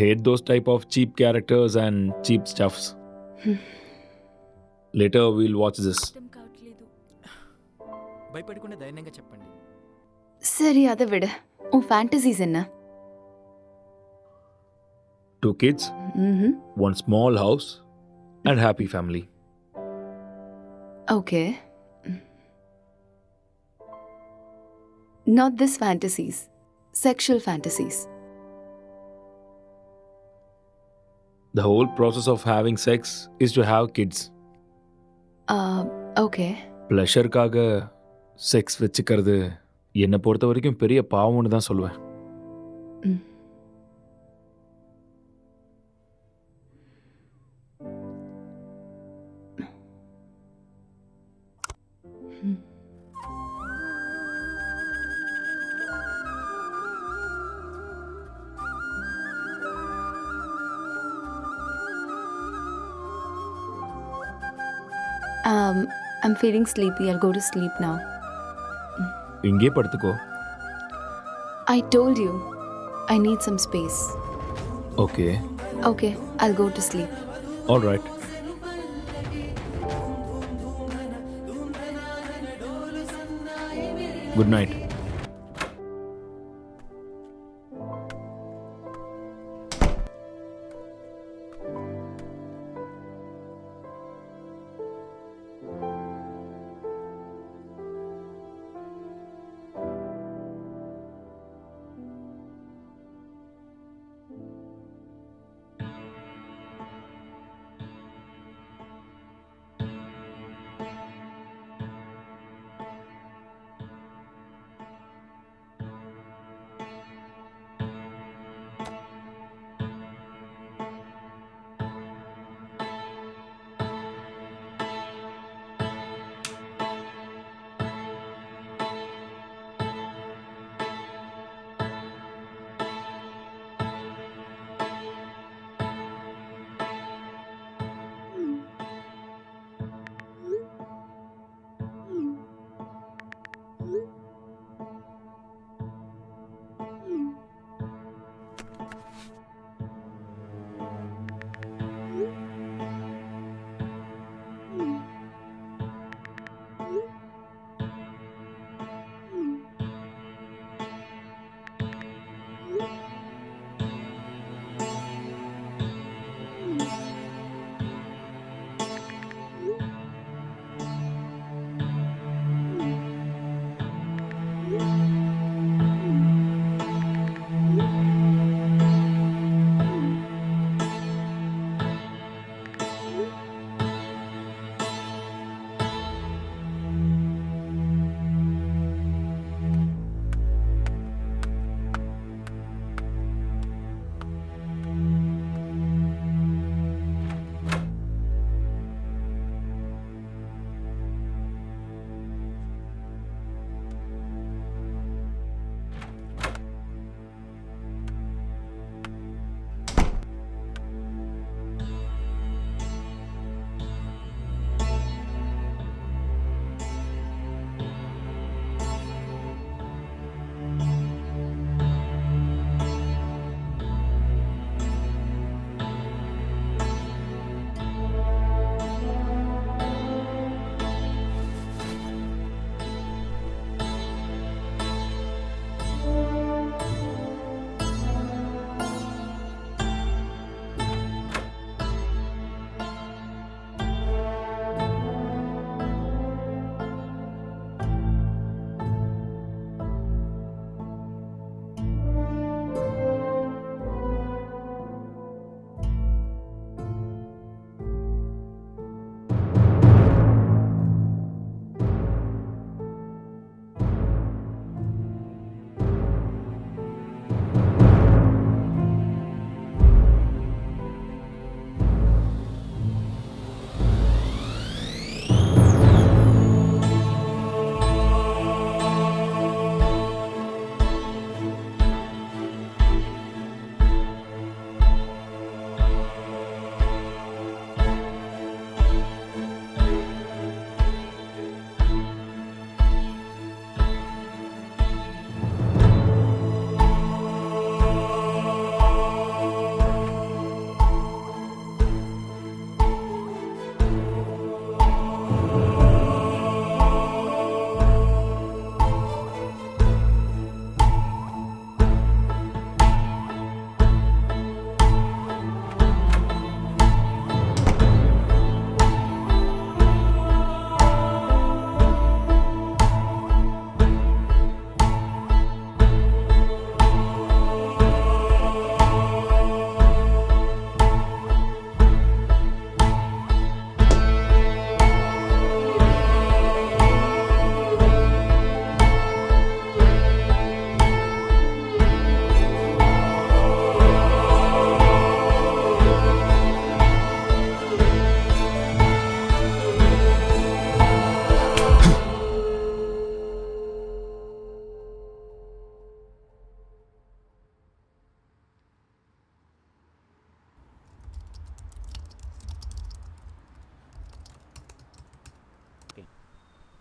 E: hate those type of cheap characters and cheap stuffs. Later we'll watch this.
L: అర్థం కావట్లేదు.
H: భయపడకుండా ధైర్యంగా చెప్పండి.
L: సరే அதை விட உன் ஃபேண்டசிஸ் என்ன?
E: 2 kids, one small house and happy family.
L: Okay. Not this fantasies. Sexual fantasies.
E: The whole process of having sex is to have kids.
L: Okay.
E: ப்ளஷருக்காக செக்ஸ் வச்சுக்கிறது என்னை பொறுத்த வரைக்கும் பெரிய பாவம்னு தான் சொல்லுவேன்.
L: I'm feeling sleepy. I'll go to sleep now.
E: இங்கே படுத்துக்கோ.
L: I told you, I need some space.
E: Okay.
L: Okay, I'll go to sleep.
E: All right. Good night.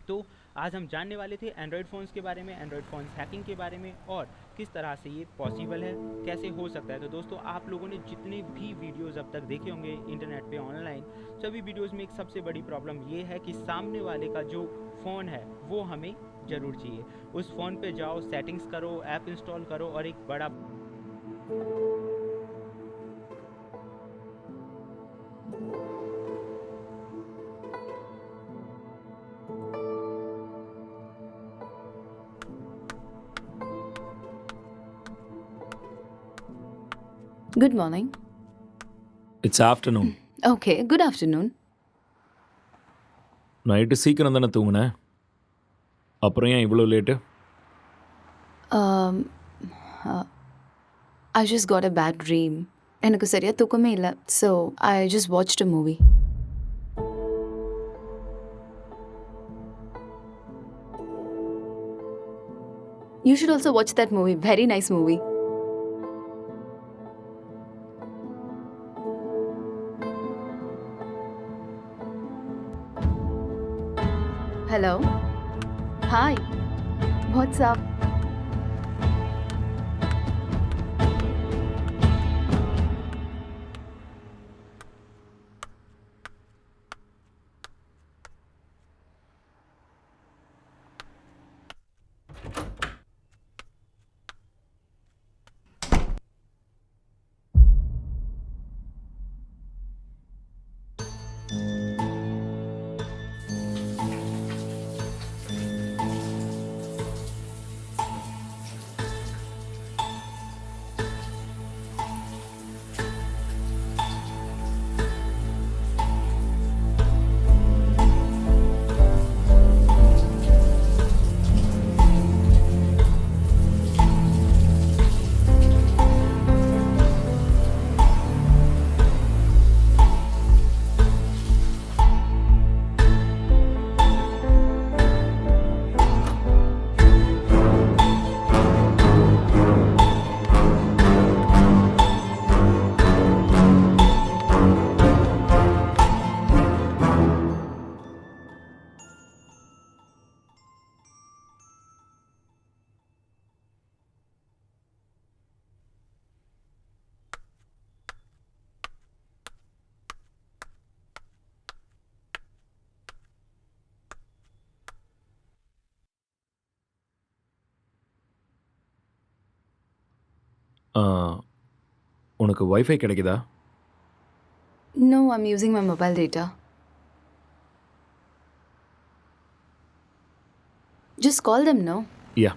M: तो आज हम जानने वाले थे एंड्रॉयड फ़ोन्स के बारे में, एंड्रॉयड फ़ोन्स हैकिंग के बारे में और किस तरह से ये पॉसिबल है, कैसे हो सकता है। तो दोस्तों आप लोगों ने जितने भी वीडियोस अब तक देखे होंगे इंटरनेट पे ऑनलाइन, सभी वीडियोस में एक सबसे बड़ी प्रॉब्लम ये है कि सामने वाले का जो फ़ोन है वो हमें ज़रूर चाहिए। उस फ़ोन पे जाओ, सेटिंग्स करो, ऐप इंस्टॉल करो और एक बड़ा
L: Good morning.
E: It's afternoon.
L: Okay, good afternoon.
E: Night சீக்கிரம் தானே தூங்குனேன், அப்புறம் ஏன் இவ்வளோ late?
L: Um, I just got a bad dream. எனக்கு சரியா தூக்கமே இல்லை. So, I just watched a movie. You should also watch that movie. Very nice movie. Hello. Hi. What's up?
E: உனக்கு வைஃபை கிடைக்குதா?
L: No, I'm using my mobile data. Just call them, no?
E: Yeah.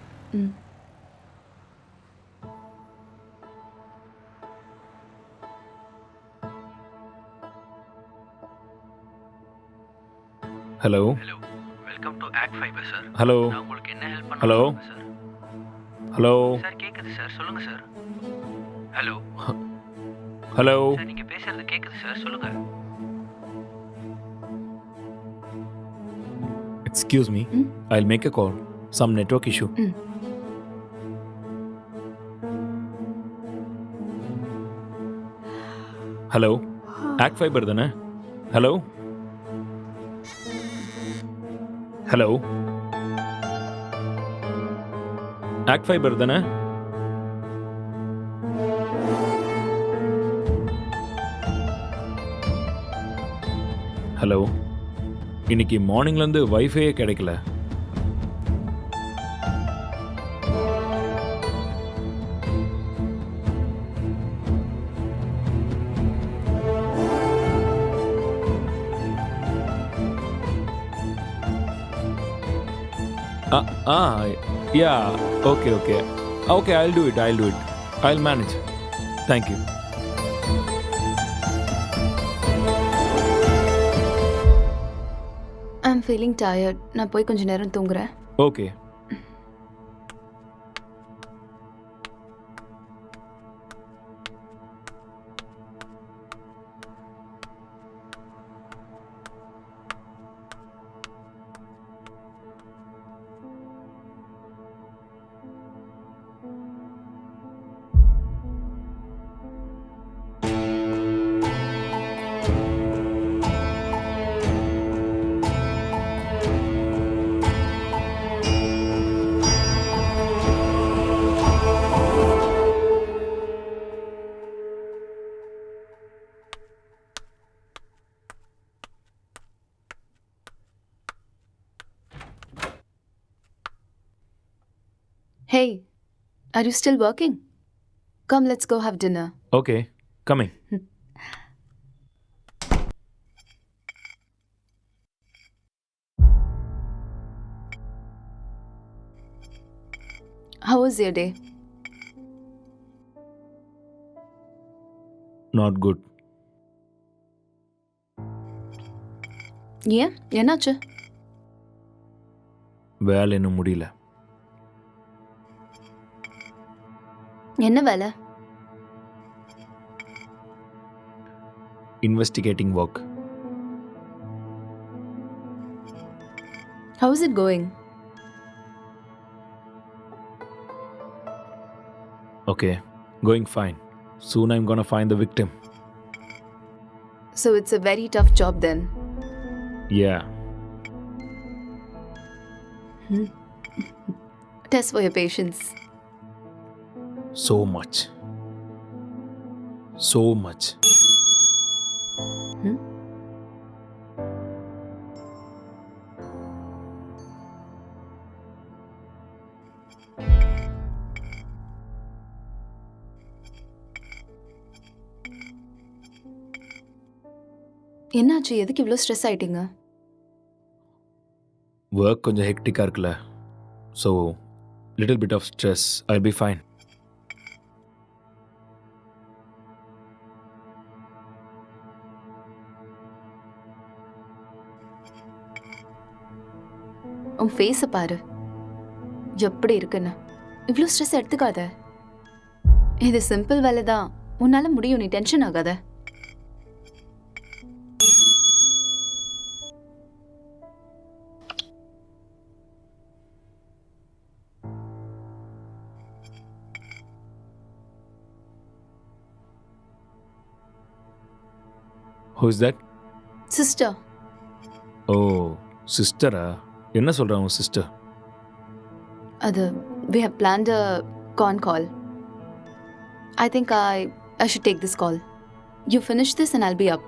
E: Hello.
J: Hello, welcome to act fibre sir.
E: Hello.
J: நான் உங்களுக்கு என்ன help பண்ண
E: hello.
J: Sir?
E: Hello.
J: Sir கேக்குது sir, சொல்லுங்க sir. Hello.
E: Hello.
J: Sir நீங்க பேசுறது கேக்குது சார், சொல்லுங்க.
E: Excuse me, I'll make a call. Some network issue. Hello, act fibre தானே? ஹலோ. ஹலோ, ஆக்ட் ஃபைபர் தானே? ஹலோ, இன்னைக்கு மார்னிங்லேருந்து வைஃபையே கிடைக்கல. Yeah, okay. Okay, I'll do it. I'll manage. Thank you.
L: I'm feeling tired. நான் போய் கொஞ்ச நேரம் தூங்குறேன்.
E: Okay.
L: Hey, are you still working? Come, let's go have dinner.
E: Okay coming.
L: How was your day?
E: Not good.
L: ஏன் என்னாச்சு?
E: வேலை இன்னும் முடியல.
L: என்ன வேலை?
E: Investigating work.
L: How is it going?
E: Okay, going fine. Soon I'm gonna find the victim.
L: So it's a very tough job then.
E: Yeah.
L: Test for your patience.
E: So much. So much.
L: என்னாச்சு? எதுக்கு இவ்வளோ stress ஆயிட்டீங்க?
E: Work கொஞ்சம் ஹெக்டிக்காக இருக்குல்ல, so little bit of stress. I'll be fine.
L: உன் ஃபேஸை பாரு, எப்படி இருக்குன்னு. இவ்வளோ ஸ்ட்ரெஸ் எடுத்துக்காத. இது சிம்பிள் வேலை தான், உன்னால முடியும். நீ டென்ஷன் ஆகாத.
E: Who is that?
L: சிஸ்டர்.
E: ஓ சிஸ்டரா? என்ன சொல்கிறான் உன் சிஸ்டர்?
L: அது we have planned a con call. I think I should take this call. You finish this and I'll be up.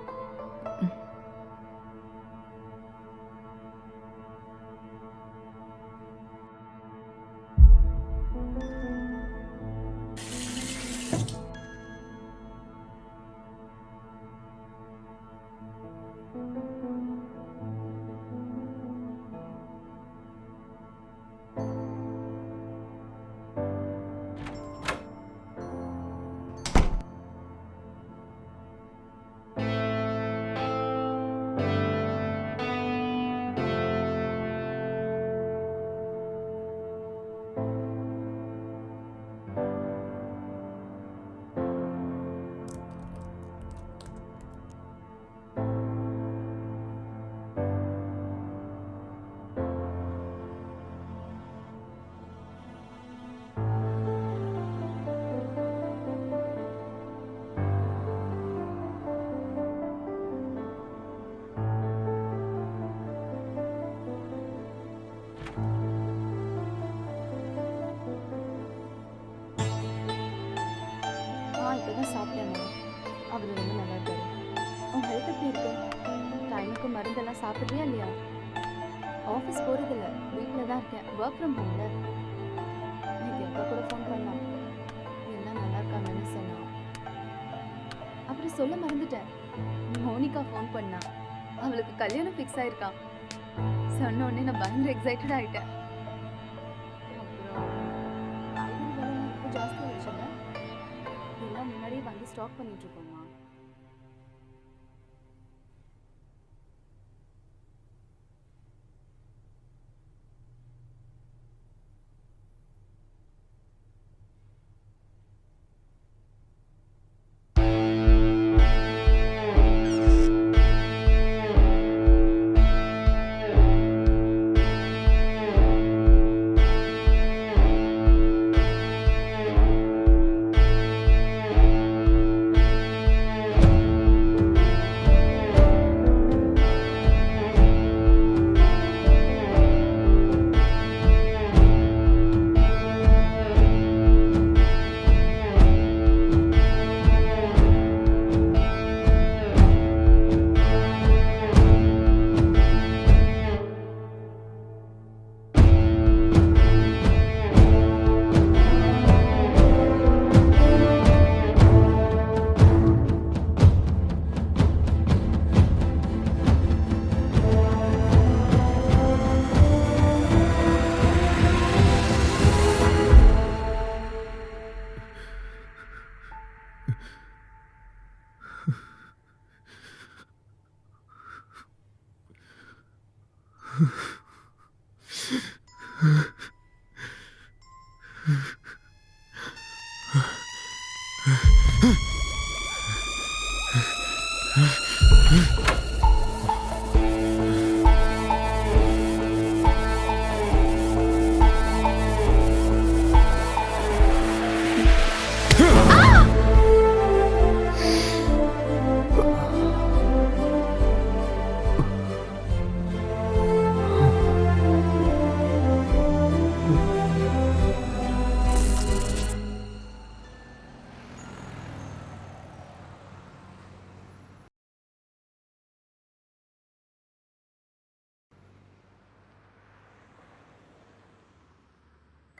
L: இப்போதான் சாப்பிட்டேன். அவர் ரொம்ப நல்லா இருக்காரு. உன் ஹெல்த் எப்படி இருக்கு? டைமுக்கு மருந்தெல்லாம் சாப்பிட்றியா இல்லையா? ஆஃபீஸ் போகிறதில்ல, வீட்டில் தான் இருக்கேன். ஒர்க் ஃப்ரம் ஹோம்ல. நேற்று அக்கா கூட ஃபோன் பண்ணான். எல்லாம் நல்லா இருக்காங்கன்னு சொன்னான். அப்புறம் சொல்ல மறந்துட்டேன், மோனிகா ஃபோன் பண்ணா. அவளுக்கு கல்யாணம் ஃபிக்ஸ் ஆயிருக்கான். சொன்ன உடனே நான் பயங்கர எக்ஸைட்டட் ஆகிட்டேன். அப்புறம் காய்கறி விலைலாம் இப்போ ஜாஸ்தி ஆயிடுச்சுல்ல, இதெல்லாம் முன்னாடியே வாங்கி ஸ்டாக் பண்ணிட்டு இருக்கோம்மா.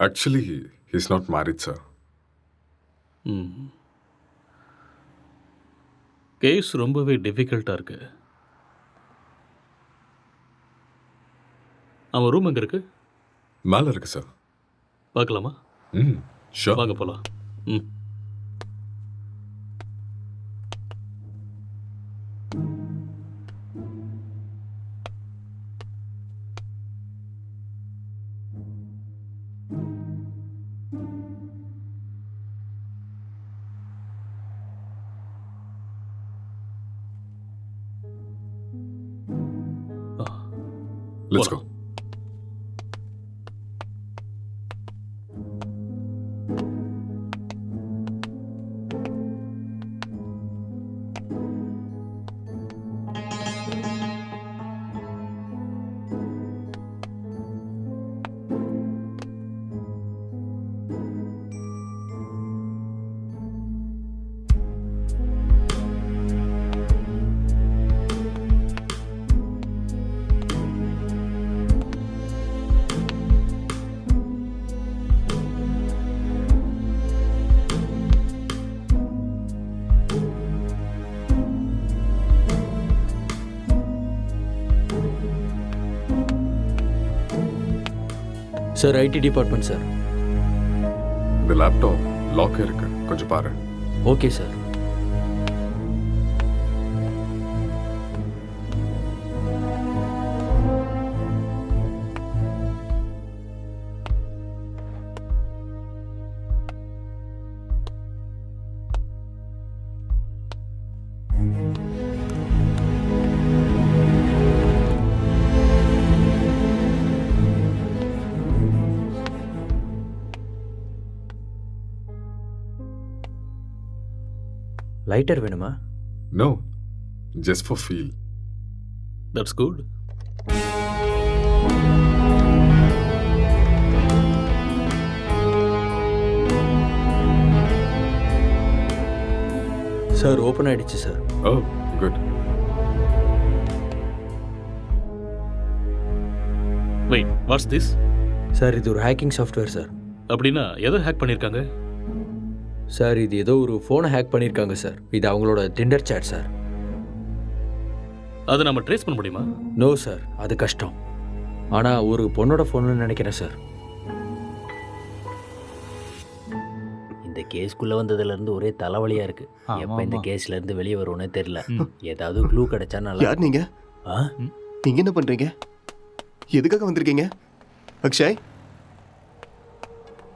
C: Actually, he's not married, sir.
N: Case ரொம்பவே டிஃபிகல்ட்டாக இருக்கு. அவன் ரூம் எங்கே இருக்கு?
C: மேலே இருக்கு சார்.
N: பார்க்கலாமா?
C: ஷூர்.
N: வாங்க போகலாம்.
C: Let's go.
J: Sir IT department sir.
C: இந்த லேப்டாப் லாக் இருக்கு, கொஞ்சம் பாரு.
J: Okay sir. லைட்டர் வேணுமா?
C: No, just for feel.
N: That's good.
J: Sir open ஆயிடுச்சு sir.
C: Oh, good.
N: Wait, what's this?
J: Sir இது ஒரு ஹேக்கிங் சாஃப்ட்வேர் சார்.
N: அப்படின்னா எதை ஹேக் பண்ணியிருக்காங்க?
J: சார் இது ஏதோ ஒரு ஃபோனை ஹேக் பண்ணியிருக்காங்க சார். இது அவங்களோட டிண்டர் சேட் சார்.
N: அதை நம்ம ட்ரேஸ் பண்ண முடியுமா?
J: நோ சார், அது கஷ்டம். ஆனால் ஒரு பொண்ணோட ஃபோன்னு நினைக்கிறேன் சார்.
O: இந்த கேஸ்க்குள்ளே வந்ததுலேருந்து ஒரே தலைவலியாக இருக்குது. எப்போ இந்த கேஸ்லேருந்து வெளியே வருவோன்னே தெரியல. ஏதாவது க்ளூ கிடைச்சா நல்லா.
D: யார் நீங்க? நீங்க என்ன பண்றீங்க? எதுக்காக வந்திருக்கீங்க? அக்ஷய்,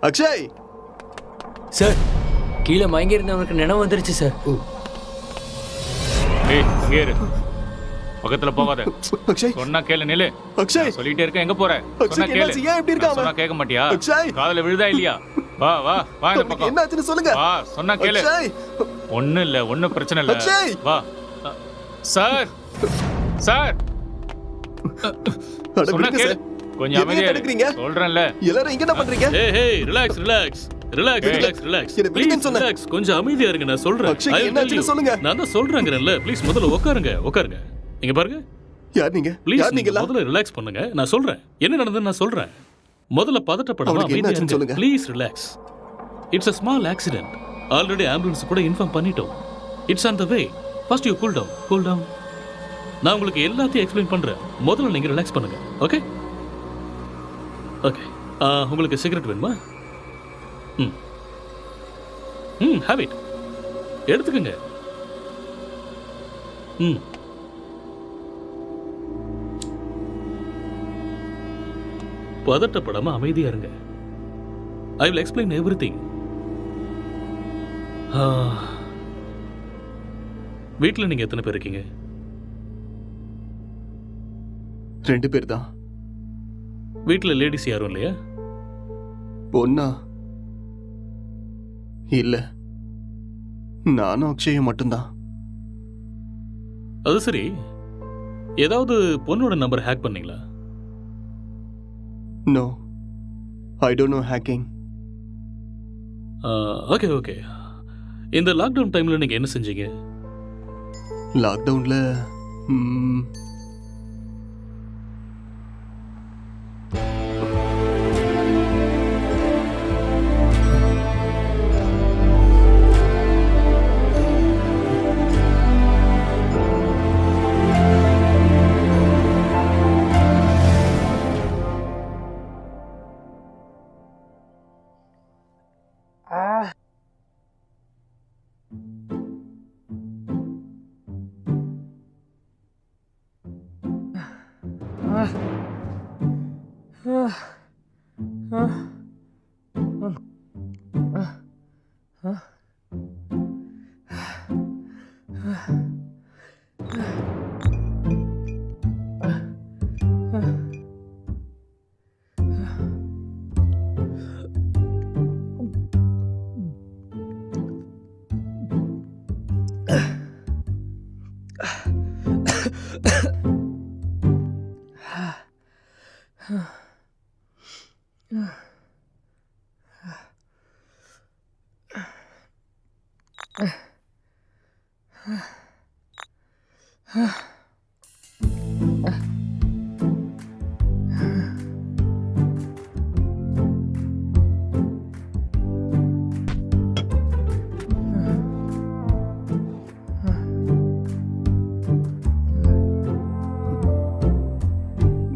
D: அக்ஷய்
J: சார், கீழே மயங்கி இருந்தவனுக்கு நினைவு வந்துருச்சு சார்.
A: ஏய் இங்கே இரு, பக்கத்துல போகாத.
D: அக்ஷய்
A: சொன்னா கேளு. நில்லு.
D: அக்ஷய்
A: சொல்லிட்டே இருக்க, எங்க போற? சொன்னா கேளு.
D: ஏன் இப்படி இருக்காம?
A: சொன்னா கேட்க மாட்டியா?
D: அக்ஷய்
A: காதுல விழுதா இல்லையா? வா வா வா இந்த பக்கம்.
D: என்ன ஆச்சுன்னு சொல்லுங்க.
A: வா, சொன்னா கேளு.
D: அக்ஷய்
A: ஒண்ணும் இல்ல, ஒண்ணும் பிரச்சனை இல்ல.
D: அக்ஷய்
A: வா. சார் சார் சொன்னா கேளு. கொஞ்சம் அமைதியா இரு. சொல்றேன்ல.
D: எல்லாரும் இங்க என்ன பண்றீங்க?
N: ஏய் hey, relax relax relax relax relax. Please relax, கொஞ்சம் அமைதியா இருங்க, நான் சொல்றேன்.
D: அக்ஷய் என்ன ஆச்சுன்னு சொல்லுங்க.
N: நான் தான் சொல்றேங்கறேன்ல, ப்ளீஸ் முதல்ல உட்காருங்க உட்காருங்க. இங்க பாருங்க.
D: யார் நீங்க?
N: ப்ளீஸ்
D: யார் நீங்க?
N: முதல்ல ரிலாக்ஸ் பண்ணுங்க, நான் சொல்றேன். என்ன நடந்ததுன்னு நான் சொல்றேன். முதல்ல பதட்டப்படாம அமைதியா இருங்க. Please relax. It's a small accident. Already ambulance கூட இன்ஃபார்ம் பண்ணிட்டோம். It's on the way. First you cool down. Cool down. நான் உங்களுக்கு எல்லாத்தையும் எக்ஸ்பிளைன் பண்றேன். முதல்ல நீங்க ரிலாக்ஸ் பண்ணுங்க. Okay okay. உங்களுக்கு சிகரெட் வேணுமா? Have it. எடுத்துக்கங்க. பதட்டப்படாம அமைதியா இருங்க. ஐ வில் எக்ஸ்பிளைன் எவ்ரிதிங். வீட்டில் நீங்க எத்தனை பேர் இருக்கீங்க?
D: 2 பேர் தான்.
N: வீட்டில் லேடிஸ் யாரும் இல்லையா?
D: பொண்ணா? இல்ல, நானும் அக்ஷயும் மட்டும்தான்.
N: அது சரி, ஏதாவது பொண்ணோட நம்பர் ஹேக் பண்ணீங்களா?
D: No, I don't know hacking.
N: Okay okay. இந்த லாக்டவுன் டைம்ல நீங்க என்ன செஞ்சீங்க?
D: லாக்டவுன்ல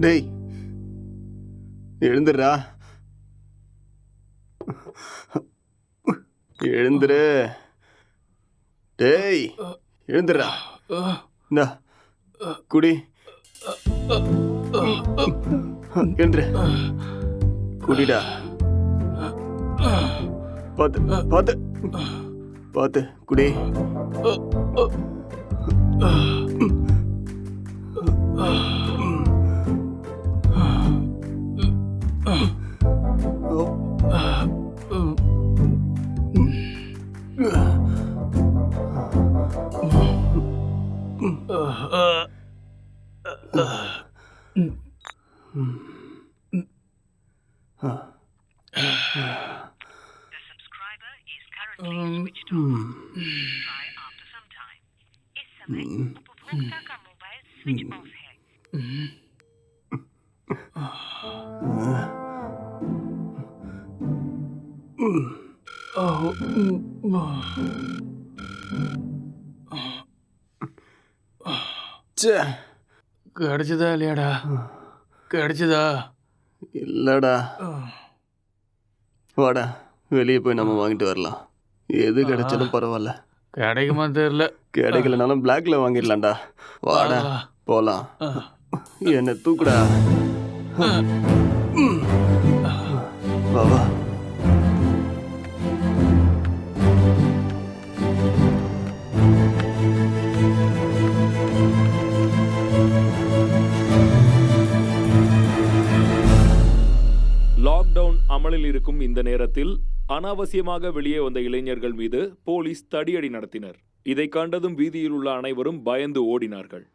D: டேய், எழுந்துடுறா, எழுந்துரு. டேய், எழுந்துடுறா. இந்தா குடி. எழுந்துரு, குடிடா. பார்த்து பார்த்து பார்த்து குடி.
B: கிடைச்சதா இல்லையாடா? கிடைச்சதா?
D: இல்லடா. வாடா, வெளியே போய் நம்ம வாங்கிட்டு வரலாம். எது கிடைச்சாலும் பரவாயில்ல.
B: கிடைக்குமா தெரியல.
D: கிடைக்கலனாலும் பிளாக்ல வாங்கிடலாம்டா. வாடா போலாம். என்ன தூக்குடா. வா வா.
E: லாக்டவுன் அமலில் இருக்கும் இந்த நேரத்தில் அனாவசியமாக வெளியே வந்த இளைஞர்கள் மீது போலீஸ் தடியடி நடத்தினர். இதை கண்டதும் வீதியில் உள்ள அனைவரும் பயந்து ஓடினார்கள்.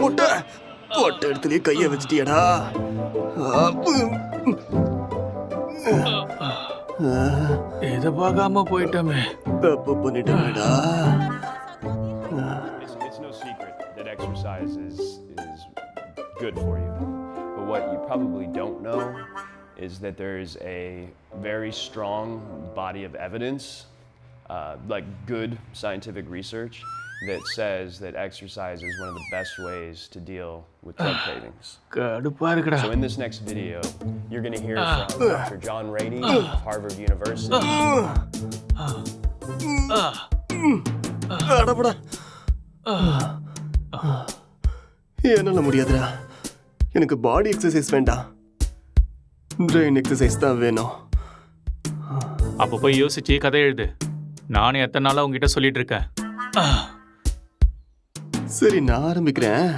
D: முட்டை போட்ட இடத்துலயே கைய வச்சிட்டியடா.
B: இதை பார்க்காம போயிட்டோமே.
D: தப்பு பண்ணிட்டேடா.
P: It's no secret that exercise is good for you. But what you probably don't know is that there is a very strong body of evidence, like good scientific research, that says that exercise is one of the best ways to deal with drug cravings. So in this next video, you're going to hear from Dr. John Rady of Harvard University.
D: என்னால முடியாதுடா. எனக்கு பாடி exercise வேண்டாம், brain exercise தான் வேணும்.
A: அப்போ போய் யோசிச்சு கதை எழுது. நானும் எத்தனை நாளா உங்ககிட்ட சொல்லிட்டு இருக்கேன்.
D: சரி, நான் ஆரம்பிக்கிறேன்.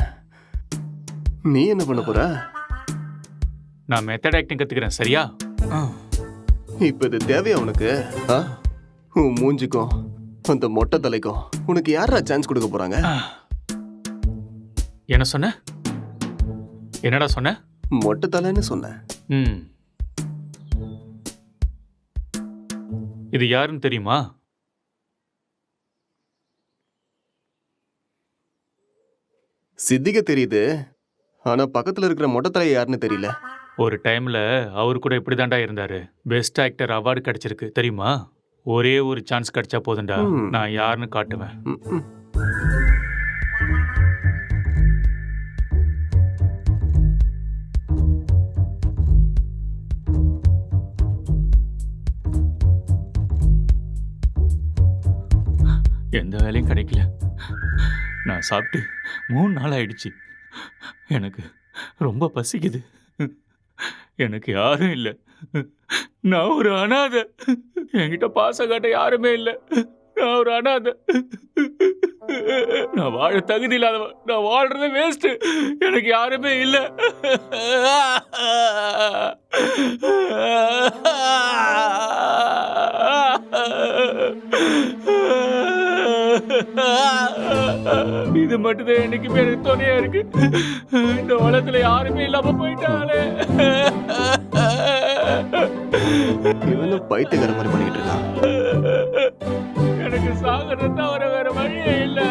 D: நீ என்ன பண்ண போற?
A: நான் மெத்தட் ஆக்டிங் கத்துக்கிறேன். சரியா?
D: இப்ப இது தேவையா உனக்கு? உன் மூஞ்சிக்கும் அந்த மொட்டை தலைக்கும் உனக்கு யாரா சான்ஸ் கொடுக்க போறாங்க?
A: என்ன சொன்ன? என்னடா சொன்ன?
D: மொட்டை தலைன்னு சொன்னேன்.
A: இது யாருன்னு தெரியுமா?
D: சித்திக தெரியுது, ஆனா பக்கத்துல இருக்கிற மொட்டை தலை யாருன்னு தெரியல.
A: ஒரு டைம்ல அவரு கூட இப்படிதான்டா இருந்தாரு. பெஸ்ட் ஆக்டர் அவார்டு கிடைச்சிருக்கு தெரியுமா? ஒரே ஒரு சான்ஸ் கிடைச்சா போதும்டா, நான் யாருன்னு காட்டுவேன். எந்த வேலையும் கிடைக்கல. நான் சாப்பிட்டு 3 நாள் ஆயிடுச்சு. எனக்கு ரொம்ப பசிக்குது. எனக்கு யாரும் இல்லை. நான் ஒரு அனாதை. என்கிட்ட பாசம் காட்ட யாருமே இல்லை. நான் ஒரு அனாதை. நான் வாழ தகுதி இல்லாதவன். நான் வாழ்றது வேஸ்ட். எனக்கு யாருமே இல்லை. இது மட்டும்தான் என்னைக்குமே எனக்கு துணையா இருக்கு. இந்த உலகத்துல யாருமே இல்லாம போயிட்டாலே.
D: இவனும் பைத்தியக்கார மாதிரி பண்ணிட்டு இருக்கான்.
A: எனக்கு சாகறது தவிர வேற வழியே இல்லை.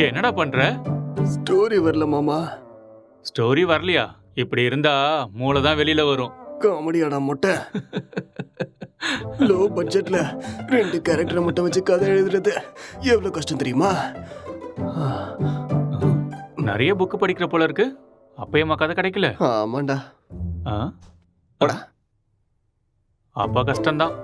A: என்னடா பண்ற?
D: ஸ்டோரி வரல மாமா.
A: ஸ்டோரி வரலையா? இப்படி இருந்தா மூளை தான் வெளியில வரும்.
D: காமெடியாடா மொட்டை. லோ பட்ஜெட்ல 2 கேரக்டரை மட்டும் வச்சு கதை எழுதுறது எவ்வளவு கஷ்டம் தெரியுமா?
A: நிறைய புக்கு படிக்கிற போல இருக்கு. அப்பயமா கதை கிடைக்கல?
D: ஆமாண்டா.
A: அப்பா கஷ்டம்தான்.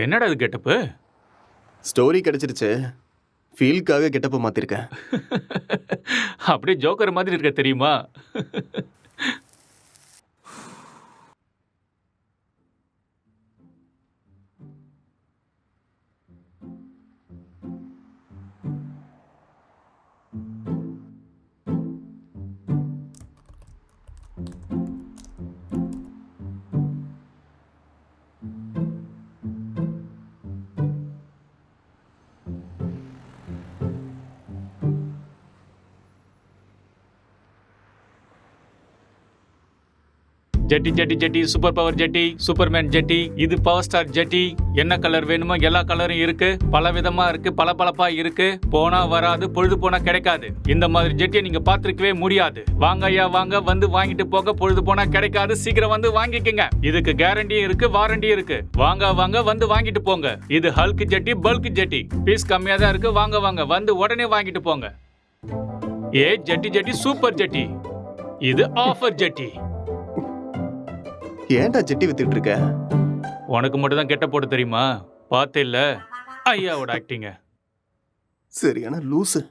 A: என்னடா இது கெட்டப்பு?
D: ஸ்டோரி கிடைச்சிருச்சு, ஃபீல்க்காக கெட்டப்ப மாத்திருக்கேன்.
A: அப்படியே ஜோக்கர் மாதிரி இருக்க தெரியுமா? ஜெட்டி ஜெட்டி ஜெட்டி, சூப்பர் பவர் ஜெட்டி, சூப்பர்மேன் ஜெட்டி, இது பவர் ஸ்டார் ஜெட்டி. என்ன கலர் வேணுமோ எல்லா கலரும் இருக்கு, பல விதமா இருக்கு, பளபளப்பா இருக்கு. போனா வராது, பொழுது போனா கிடைக்காது. இந்த மாதிரி ஜெட்டியை நீங்க பார்த்திருக்கவே முடியாது. வாங்க ஐயா வாங்க, வந்து வாங்கிட்டு போக. பொழுது போனா கிடைக்காது, சீக்கிரம் வந்து வாங்கிக்கங்க. இதுக்கு கேரண்டியும் இருக்கு, வாரண்டியும் இருக்கு. வாங்க வாங்க, வந்து வாங்கிட்டு போங்க. இது ஹல்க் ஜெட்டி, பல்க் ஜெட்டி. பீஸ் கம்மியா தான் இருக்கு. வாங்க வாங்க, வந்து உடனே வாங்கிட்டு போங்க. ஏ ஜெட்டி ஜெட்டி, சூப்பர் ஜெட்டி. இது ஆஃபர் ஜெட்டி.
D: ஏன்டா ஜெட்டி வித்துட்டு இருக்க?
A: உனக்கு மட்டும் தான் கெட்ட போட தெரியுமா? பார்த்தே இல்ல ஐயாவோட ஆக்டிங்க.
D: சரியான லூசு.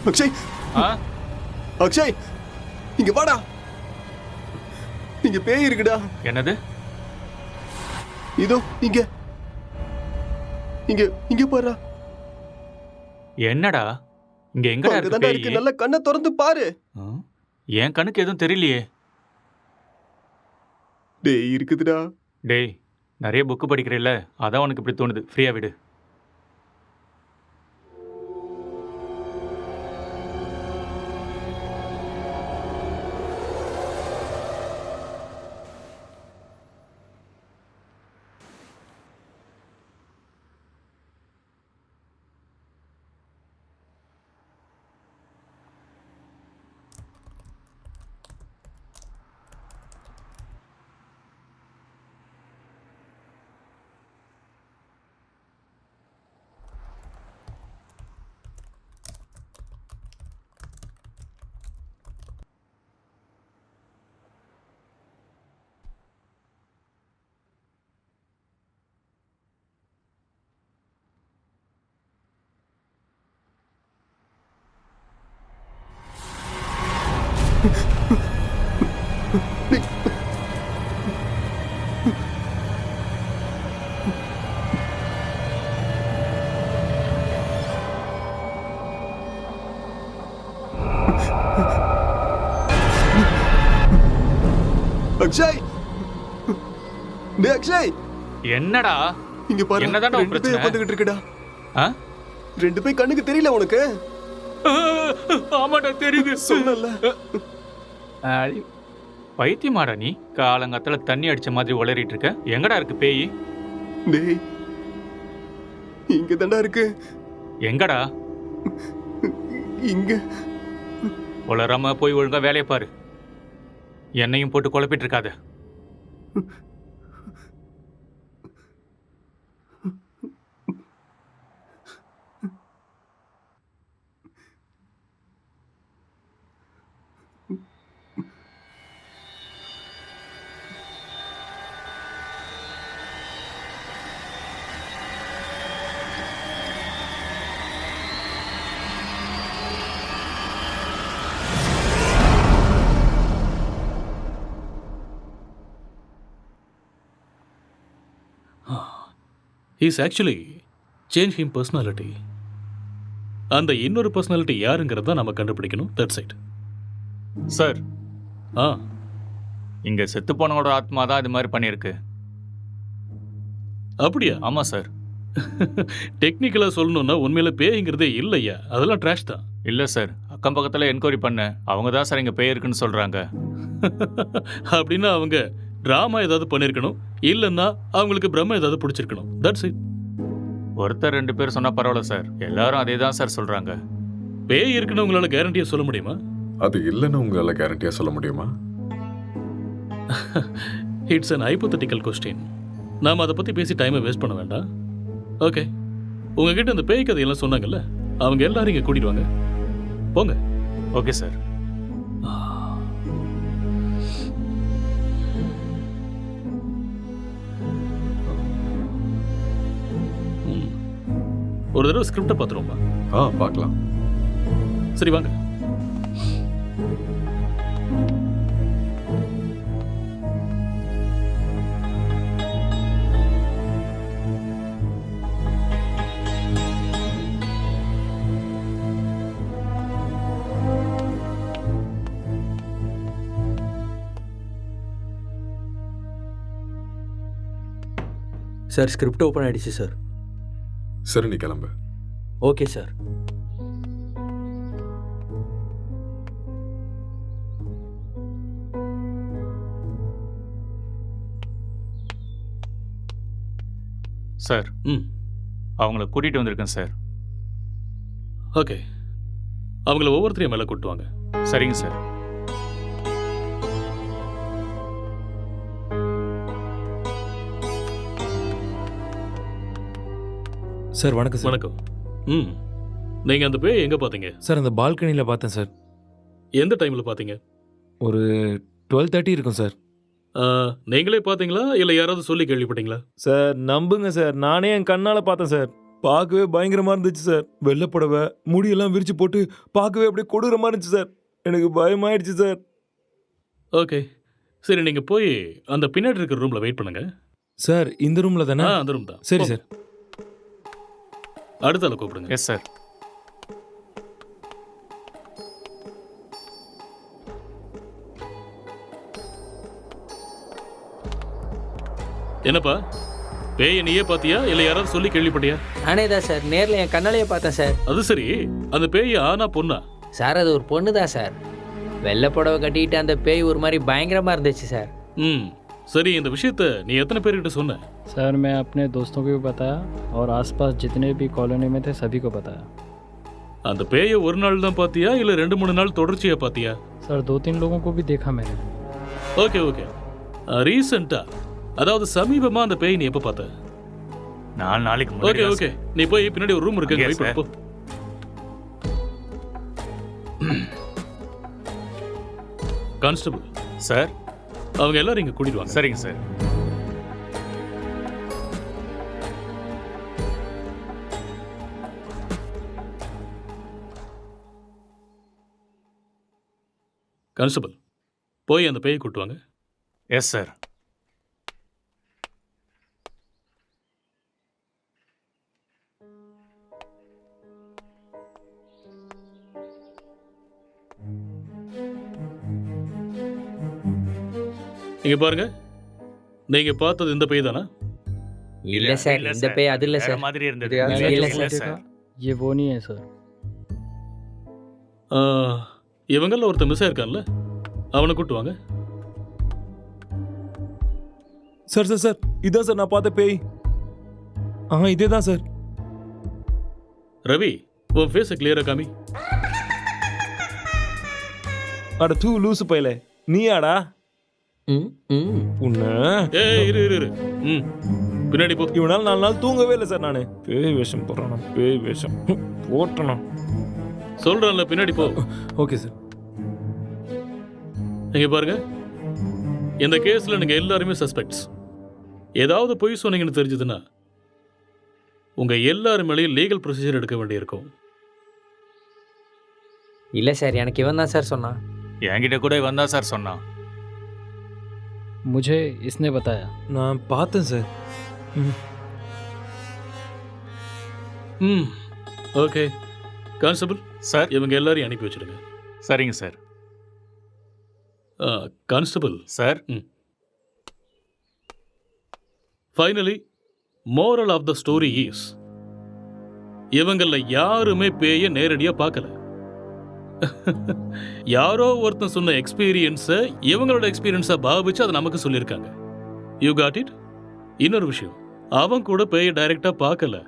D: அக்ஷய், அக்ஷய், இங்க வாடா. இங்க பேய் இருக்குடா.
A: என்னது?
D: இதோ இங்க இங்க இங்க பாரு.
A: என்னடா இங்க எங்கடா இருக்கு பேய்?
D: நல்ல கண்ணை திறந்து பாரு.
A: என் கண்ணுக்கு எதுவும் தெரியலையே.
D: டேய் இருக்குதுடா.
A: டேய் நிறைய புக்கு படிக்கிறேல்ல, அதான் உனக்கு இப்படி தோணுது. ஃப்ரீயா விடு.
D: அக்ஷய், டேய் அக்ஷய்.
A: என்னடா
D: இங்க பாரு.
A: என்னதான்
D: ரெண்டு பேய் உட்கார்ந்துகிட்டு இருக்குடா. ரெண்டு பேய் கண்ணுக்கு தெரியல உனக்கு?
A: ஆமாடா தெரியுது.
D: சொன்னல.
A: பைத்தியமாடா நீ? காலங்கத்துல தண்ணி அடிச்ச மாதிரி உளறிட்டு இருக்க. எங்கடா இருக்கு பேய்?
D: டேய் இங்க தான்டா இருக்கு.
A: எங்கடா?
D: இங்க.
A: உளறாம போய் ஒழுங்கா வேலையை பாரு. என்னையும் போட்டு குழப்பிட்டு இருக்காத.
N: He's actually changed him personality. அந்த இன்னொரு பர்சனாலிட்டி யாருங்கிறத நம்ம கண்டுபிடிக்கணும். That's it
A: sir. இங்க செத்து போனவனோட ஆத்மா தான் இது மாதிரி பண்ணியிருக்கு.
N: அப்படியா?
A: ஆமா சார்.
N: டெக்னிக்கலாக சொல்லணும்னா உண்மையில பேய்ங்கிறதே இல்லையா, அதெல்லாம் ட்ராஷ் தான்.
A: இல்லை சார், அக்கம் பக்கத்தில் என்கொயரி பண்ணேன். அவங்க தான் சார் இங்கே பேய் இருக்குன்னு சொல்கிறாங்க.
N: அப்படின்னா அவங்க ட்ராமா ஏதாவது பண்ணியிருக்கணும், இல்லைன்னா அவங்களுக்கு பிரம்ம ஏதாவது பிடிச்சிருக்கணும். That's it.
A: ஒருத்தர் 2 பேர் சொன்னால் பரவாயில்ல சார், எல்லாரும் அதே தான் சார் சொல்கிறாங்க.
N: பேய் இருக்குன்னு உங்களால் கேரண்டியாக சொல்ல முடியுமா?
C: அது இல்லைன்னு உங்களால் கேரண்டியாக சொல்ல முடியுமா?
N: It's an hypothetical question. நாம் அதை பற்றி பேசி டைமை வேஸ்ட் பண்ண வேண்டாம். ஓகே, உங்ககிட்ட இந்த பேய் கதையெல்லாம் சொன்னாங்கல்ல, அவங்க எல்லாரும் இங்கே கூட்டிட்டு வாங்க. போங்க.
A: Okay sir.
N: ஒரு தடவை ஸ்கிரிப்டை பார்த்துருவோமா?
C: பார்க்கலாம்.
N: சரி வாங்க.
J: சார் ஸ்கிரிப்ட் ஓப்பன் ஆயிடுச்சு சார்.
C: சரி, நீ கிளம்பு.
J: Okay sir.
A: சார், அவங்கள கூட்டிகிட்டு வந்திருக்கேன் சார்.
N: ஓகே, அவங்கள ஒவ்வொருத்தரையும் மேலே கூட்டு வாங்க.
A: சரிங்க சார்.
E: சார் வணக்கம் சார்.
N: வணக்கம். நீங்கள் அந்த பேய் எங்கே பார்த்தீங்க?
E: சார் அந்த பால்கனியில் பார்த்தேன் சார்.
N: எந்த டைமில் பார்த்தீங்க?
E: ஒரு 12:30 இருக்கும் சார்.
N: நீங்களே பார்த்தீங்களா இல்லை யாராவது சொல்லி கேள்விப்பட்டீங்களா?
E: சார் நம்புங்க சார், நானே என் கண்ணால் பார்த்தேன் சார். பார்க்கவே பயங்கரமாக இருந்துச்சு சார். வெள்ளைப்படவை முடியெல்லாம் விரிச்சு போட்டு பார்க்கவே அப்படியே கொடூரமாக இருந்துச்சு சார். எனக்கு பயமாயிடுச்சு சார்.
N: ஓகே, சரி நீங்கள் போய் அந்த பின்னாடி இருக்கிற ரூமில் வெயிட் பண்ணுங்க.
E: சார் இந்த ரூமில் தானே?
N: அந்த ரூம் தான்.
E: சரி சார்.
N: அடுத்தால கூப்பிடுங்க.
A: Yes sir.
N: என்னப்பா, பேயை நீயே பார்த்தியா இல்லை யாராவது சொல்லி கேள்விப்பட்டியா?
J: நானே தான் சார், நேரில் என் கண்ணாலேயே பார்த்தேன் சார்.
N: அது சரி, அந்த பேய் ஆனா பொண்ணா?
J: சார் அது ஒரு பொண்ணு தான் சார். வெள்ளை புடவை கட்டிட்டு அந்த பேய் ஒரு மாதிரி பயங்கரமாக இருந்துச்சு சார்.
N: சரி, இந்த விஷயத்த நீ எத்தனை பேர்கிட்ட சொன்ன?
Q: सर मैं अपने दोस्तों को भी बताया और आसपास जितने भी कॉलोनी में थे सभी को बताया.
N: அந்த பேயை ஒரு நாள் தான் பார்த்தியா இல்லை 2-3 நாள் தொடர்ச்சியா பார்த்தியா?
Q: सर 2-3 लोगों को भी देखा मैंने.
N: ஓகே ஓகே, ரீசெண்டா அதாவது சமீபமா அந்த பேய் நீ எப்போ பார்த்த?
A: 4 நாளைக்கு முன்னாடி.
N: ஓகே ஓகே, நீ போய் பின்னாடி ஒரு ரூம் இருக்கு,
A: அங்கேயா
N: வெயிட் பண்ணு போ. கான்ஸ்டபிள்
A: சார்,
N: அவங்க எல்லாரும் இங்கே கூட்டிட்டு வாங்க.
A: சரிங்க சார்.
N: கான்ஸ்டபிள் போய் அந்த பேயை கூட்டு வாங்க.
A: Yes sir.
N: இங்க பாருங்க, நீங்க பார்த்தது இந்த பேய் தானா?
J: இல்ல சார், இந்த பேய் அது இல்ல சார்.
A: மாதிரி இருந்தது.
J: இல்ல
Q: देखा ये वो नहीं है सर.
N: இவங்கள ஒருத்தன் மிஸ் ஆயிருக்கான்ல, அவனை கூட்டு வாங்க.
E: சார் சார் சார், இதான் சார் நான் பார்த்த பேய். இதே தான் சார்.
N: ரவி, உன் ஃபேஸை கிளியரா காமி.
E: அட தூ லூசு பையலே, நீயாடா? உன்ன
N: இரு இரு இரு. பின்னாடி போ.
E: இவனால 4 நாள் தூங்கவே இல்லை சார். நானு பேய் வேஷம் போடுறான், பேய் வேஷம் போட்டனா
N: சொல்றேன்ல, பின்னாடி போ.
E: Okay sir.
N: இங்க பாருங்க, இந்த கேஸ்ல நீங்க எல்லாருமே சஸ்பெக்ட்ஸ். ஏதாவது பொய் சொன்னீங்கன்னு தெரிஞ்சதுன்னா உங்க எல்லாரும் மேலேயும் லீகல் ப்ரொசீஜர் எடுக்க வேண்டியிருக்கும்.
J: இல்லை சார், எனக்கு இவன் தான் சார் சொன்னான்.
A: என்கிட்ட கூட இவன் தான் சார் சொன்னான்.
Q: मुझे इसने बताया.
E: நான் பார்த்தேன் சார்.
N: ஓகே கான்ஸ்டபிள்
A: சார்,
N: இவங்க எல்லாரையும் அனுப்பி வச்சிடுங்க.
A: சரிங்க sir.
N: Constable
A: sir,
N: finally moral of the story is, இவங்கள யாருமே பேய நேரடியா பார்க்கல. யாரோ ஒருத்தன் சொன்ன எக்ஸ்பீரியன்ஸை இவங்களோட எக்ஸ்பீரியன்ஸை பாவிச்சு அதை நமக்கு சொல்லியிருக்காங்க. You got it? இன்னொரு விஷயம், அவன் கூட பேயை டைரக்டா பார்க்கல.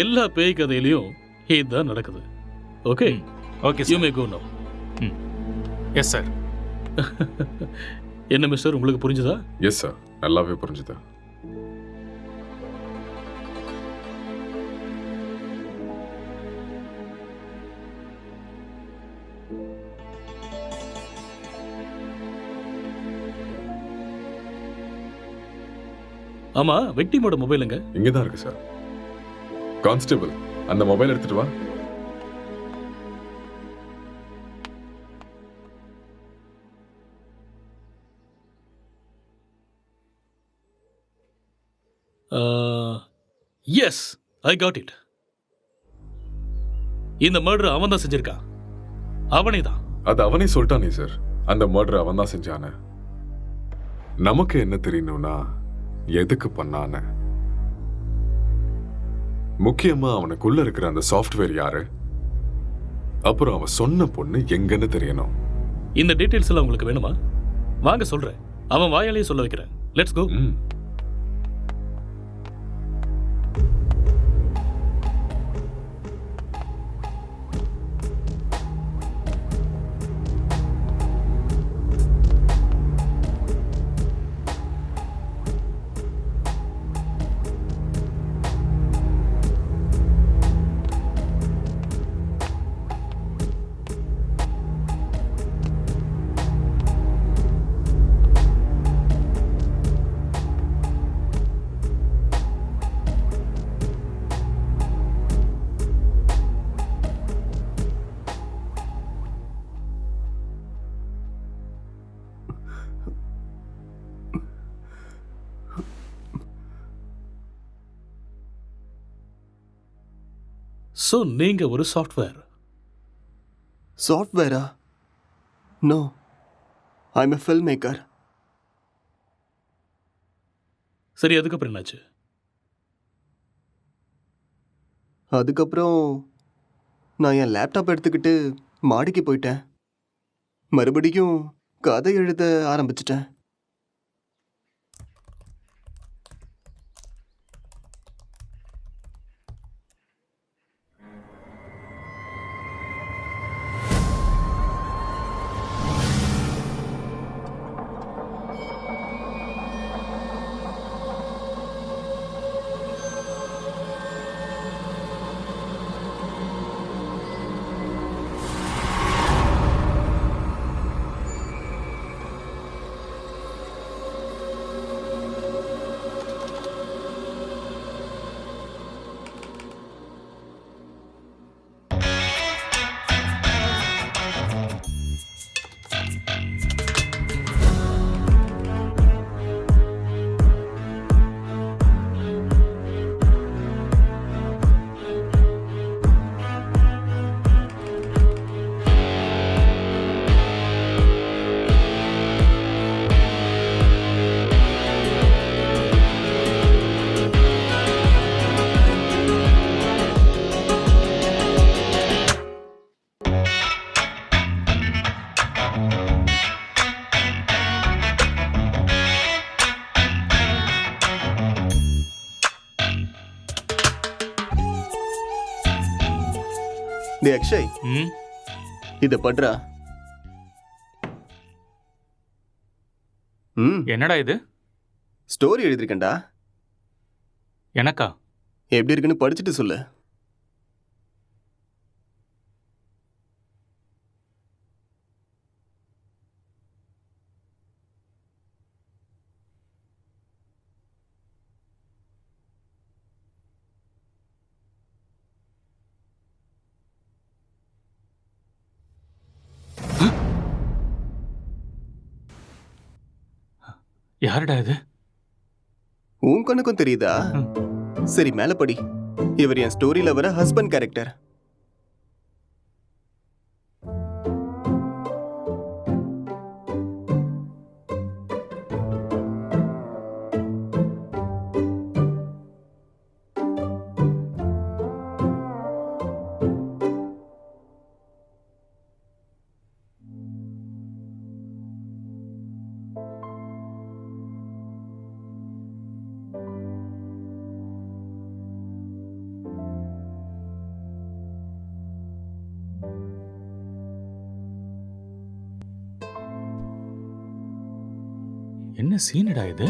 N: எல்லா பேய் கதையிலையும் இதுதான் நடக்குது. Okay
A: okay,
N: you may go now.
A: Yes sir.
N: என்ன மிஸ்டர், உங்களுக்கு புரிஞ்சுதா?
C: எஸ் சார், நல்லாவே புரிஞ்சுதா.
N: ஆமா, விக்டிமோட மொபைலுங்க?
C: இங்கதான் இருக்கு சார். கான்ஸ்டபிள், அந்த மொபைல் எடுத்துட்டு வா.
N: Yes, I got it. இந்த மர்டர் அவன் தான் செஞ்சிருக்கான். அவனே தான்.
C: அது அவனே சொல்லிட்டானே சார், அந்த மர்டர் அவன் தான் செஞ்சான. நமக்கு என்ன தெரியணும்னா எதுக்கு பண்ணான, முக்கியமா அவனுக்குள்ள இருக்கிற அந்த சாஃப்ட்வேர் யாரு, அப்புறம் அவன் சொன்ன பொண்ணு எங்கன்னு தெரியணும்.
N: இந்த டீடைல்ஸ் எல்லாம் உங்களுக்கு வேணுமா? வாங்க சொல்றேன். அவன் வாயாலேயே சொல்ல வைக்கிறேன். Let's go. ஸோ நீங்க ஒரு சாஃப்ட்வேர்?
D: சாஃப்ட்வேரா? No, I am a film maker.
N: சரி, அதுக்கப்புறம் என்னாச்சு?
D: அதுக்கப்புறம் நான் என் லேப்டாப் எடுத்துக்கிட்டு மாடிக்கு போயிட்டேன். மறுபடியும் கதை எழுத ஆரம்பிச்சிட்டேன். அக்ஷய், இத பண்றா.
A: என்னடா இது?
D: ஸ்டோரி எழுதிருக்கேன்டா.
A: எனக்கா?
D: எப்படி இருக்குன்னு படிச்சுட்டு சொல்லு.
A: யாருடா இது?
D: உன் கண்ணுக்கும் தெரியுதா? சரி, மேல படி. இவர் என் ஸ்டோரியில வர ஹஸ்பண்ட் கேரக்டர்.
A: என்ன சீனடா இது?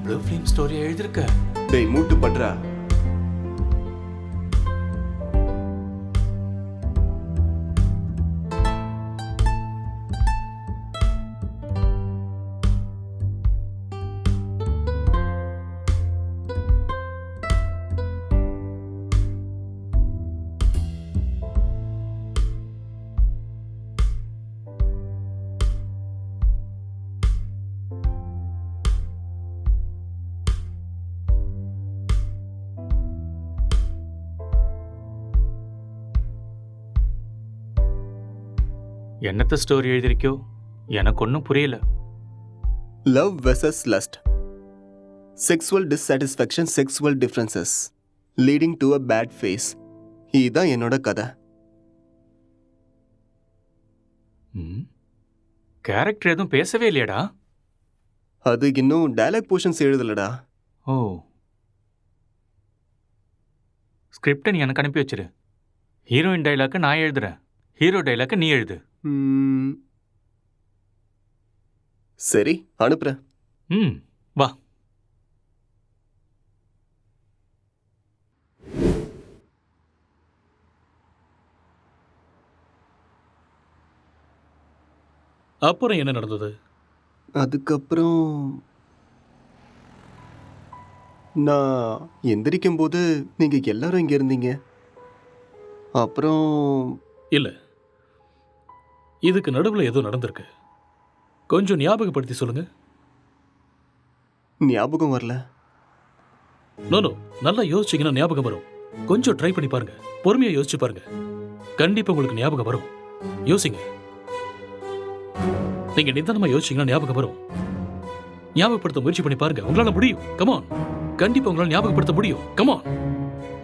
A: ப்ளூ ஃபிலிம் ஸ்டோரி எழுதிருக்க?
D: டேய் மூட்டு பண்றா.
A: என்னத்த ஸ்டோரி எழுதிருக்கியோ? எனக்கு ஒன்றும் புரியல.
D: Love versus lust, sexual dissatisfaction, sexual differences leading to a bad phase. இதுதான் என்னோட கதை.
A: கேரக்டர் எதுவும் பேசவே இல்லையாடா?
D: அது இன்னும் டயலாக் போர்ஷன்ஸ் எழுதலடா.
A: ஓ, ஸ்கிரிப்டை நீ எனக்கு அனுப்பி வச்சிரு. ஹீரோயின் டைலாக்கை நான் எழுதுறேன், ஹீரோ டைலாக்கை நீ எழுது.
D: சரி, அனுப்புறேன்.
A: வா.
N: அப்புறம் என்ன நடந்தது?
D: அதுக்கப்புறம் நான் எந்திரிக்கும் போது நீங்க எல்லாரும் இங்க இருந்தீங்க. அப்புறம்
N: இல்ல, இதுக்கு நடுவில் ஏதோ நடந்திருக்கு. கொஞ்சம் ஞாபகப்படுத்தி சொல்லுங்க.
D: ஞாபகம் வரல.
N: நோ, நல்லா யோசிச்சீங்கன்னா ஞாபகம் வரும். கொஞ்சம் ட்ரை பண்ணி பாருங்க, பொறுமையா யோசிச்சு பாருங்க. கண்டிப்பா உங்களுக்கு ஞாபகம் வரும். யோசிங்க. நீங்க நிதானமா யோசிச்சீங்கன்னா ஞாபகம் வரும். ஞாபகப்படுத்த முயற்சி பண்ணி பாருங்க, உங்களால முடியும். கமான், கண்டிப்பா உங்களால ஞாபகப்படுத்த முடியும். கமான்,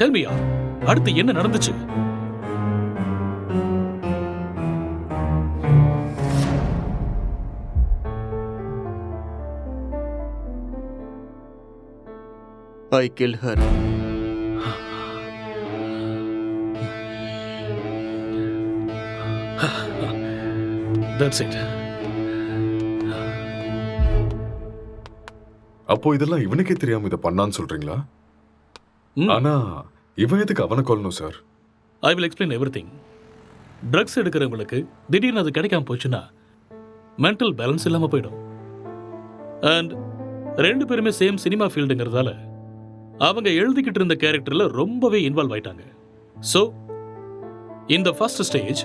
N: டெல் மீ யார், அடுத்து என்ன நடந்துச்சு?
D: I killed her.
N: That's it.
C: அப்போ இதெல்லாம் இவனுக்கே தெரியாம இதை பண்ணான்னு சொல்றீங்களா? ஆனா இவன் எதுக்கு அவனை கொல்லணும் sir?
N: I will explain everything. Drugs எடுக்கிறவங்களுக்கு திடீர்னு அது கிடைக்காம போச்சுன்னா மென்டல் பேலன்ஸ் இல்லாம போயிடும். அண்ட் ரெண்டு பேருமே சேம் சினிமா ஃபீல்டுங்கிறதால அவங்க எழுதிக்கிட்டு இருந்த கேரக்டர்ல ரொம்பவே இன்வால்வ் ஆயிட்டாங்க. ஸோ இந்த ஃபர்ஸ்ட் ஸ்டேஜ்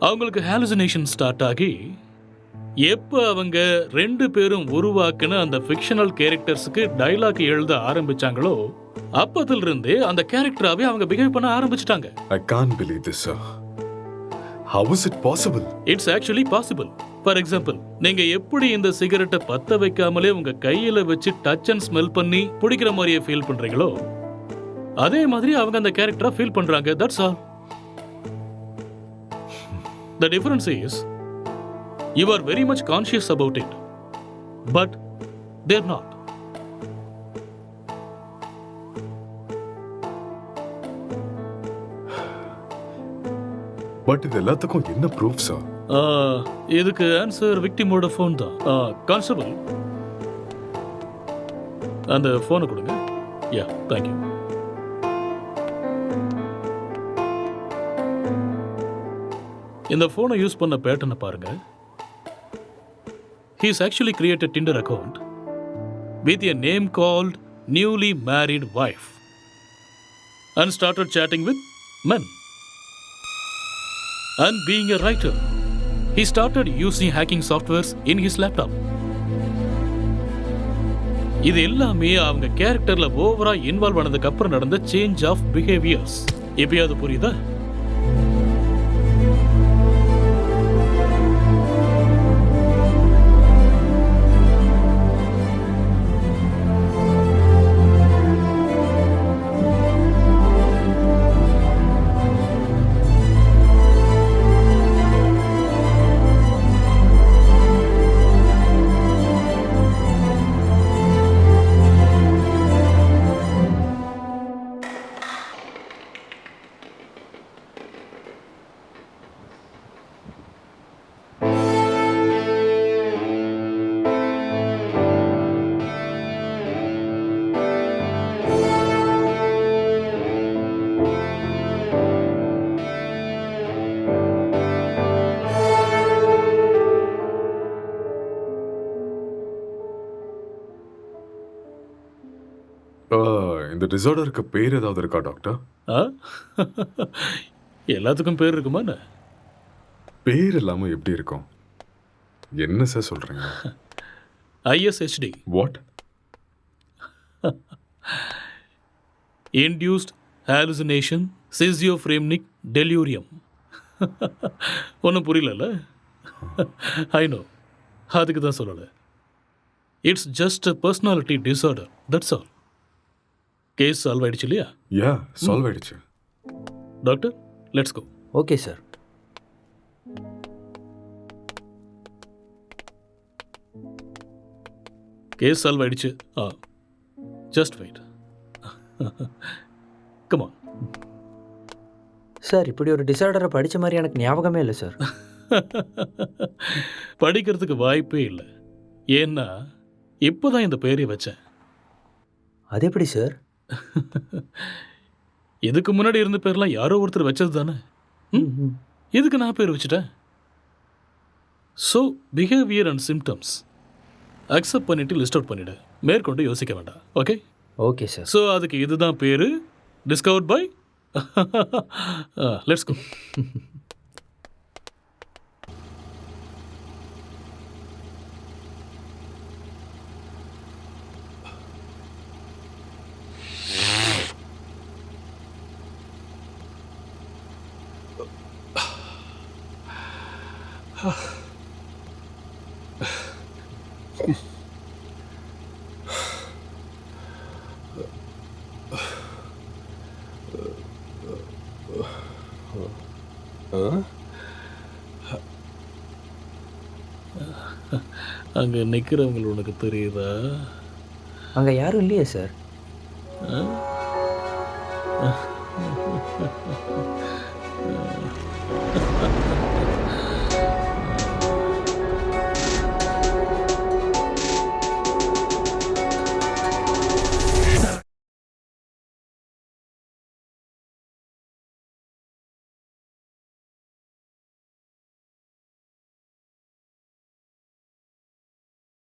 N: அவங்களுக்கு ஹாலுசினேஷன் ஸ்டார்ட் ஆகி எப்போ அவங்க ரெண்டு பேரும் உருவாக்குன அந்த ஃபிக்ஷனல் கேரக்டர்ஸுக்கு டைலாக் எழுத ஆரம்பிச்சாங்களோ அப்பத்துல இருந்தே அந்த கேரக்டராகவே அவங்க பிஹேவ் பண்ண ஆரம்பிச்சிட்டாங்க.
C: I can't believe this, sir. How is it possible?
N: It's actually possible. For example, நீங்க எப்படி இந்த சிகரெட்டை பத்த வைக்காமலே உங்க கையில வச்சு டச் அண்ட் ஸ்மெல் பண்ணி பிடிக்கிற மாதிரியே ஃபீல் பண்றீங்களோ அதே மாதிரி அவங்க அந்த கேரக்டரை ஃபீல் பண்றாங்க. That's all. The difference is you are very much conscious about it, but they're not.
C: But இது எல்லாத்துக்கும் என்ன ப்ரூஃப் சார்?
N: இதுக்கு ஆன்சர் விக்டிமோட ஃபோன் தான். கான்ஸ்டபிள், அந்த ஃபோனை கொடுங்க. யா, தேங்க்யூ. இந்த ஃபோனை யூஸ் பண்ண பேட்டர்னை பாருங்க. He's actually created Tinder account with a name called newly married wife and started chatting with men. And being a writer, he started using hacking softwares in his laptop. இது எல்லாமே அவங்க கேரக்டர்ல ஓவரா இன்வால்வ் ஆனதுக்கு அப்புறம் நடந்த சேஞ்ச் ஆஃப் பிஹேவியர்ஸ். எப்பயாவது புரியுதா?
C: இந்த டிசார்டருக்கு பேர் ஏதாவது இருக்கா டாக்டர்?
N: எல்லாத்துக்கும் பேர் இருக்குமா?
C: பேர் இல்லாம எப்படி இருக்கும்? என்ன சார் சொல்றீங்க?
N: ISHD.
C: What?
N: Induced hallucination schizophrenic delirium. ஒன்றும் புரியல. ஐ நோ, அதுக்கு தான் சொல்லலை. It's just a personality disorder, that's all. Case solve ஆயிடுச்சு இல்லையா?
C: யா, சால்வ் ஆயிடுச்சு.
N: Doctor, let's go.
J: Okay sir.
N: Case solve ஆயிடுச்சு. Just wait. Come on.
J: Sir, இப்படி ஒரு டிசார்டரை படித்த மாதிரி எனக்கு ஞாபகமே இல்லை சார்.
N: படிக்கிறதுக்கு வாய்ப்பே இல்லை. ஏன்னா இப்போதான் இந்த பேரை வச்சேன்.
J: அது எப்படி சார்?
N: இதுக்கு முன்னாடி இருந்த பேர்லாம் யாரோ ஒருத்தர் வச்சது தானே. இதுக்கு நான் பேர் வச்சுட்டேன். So behaviour and symptoms accept பண்ணிட்டு லிஸ்ட் அவுட் பண்ணிவிடு. மேற்கொண்டு யோசிக்க வேண்டாம். ஓகே?
J: Okay sir.
N: ஸோ அதுக்கு இதுதான் பேர். Discovered by. Let's go. அங்கே நிற்கிறவங்க உனக்கு தெரியுதா?
J: அங்கே யாரும் இல்லையே சார்.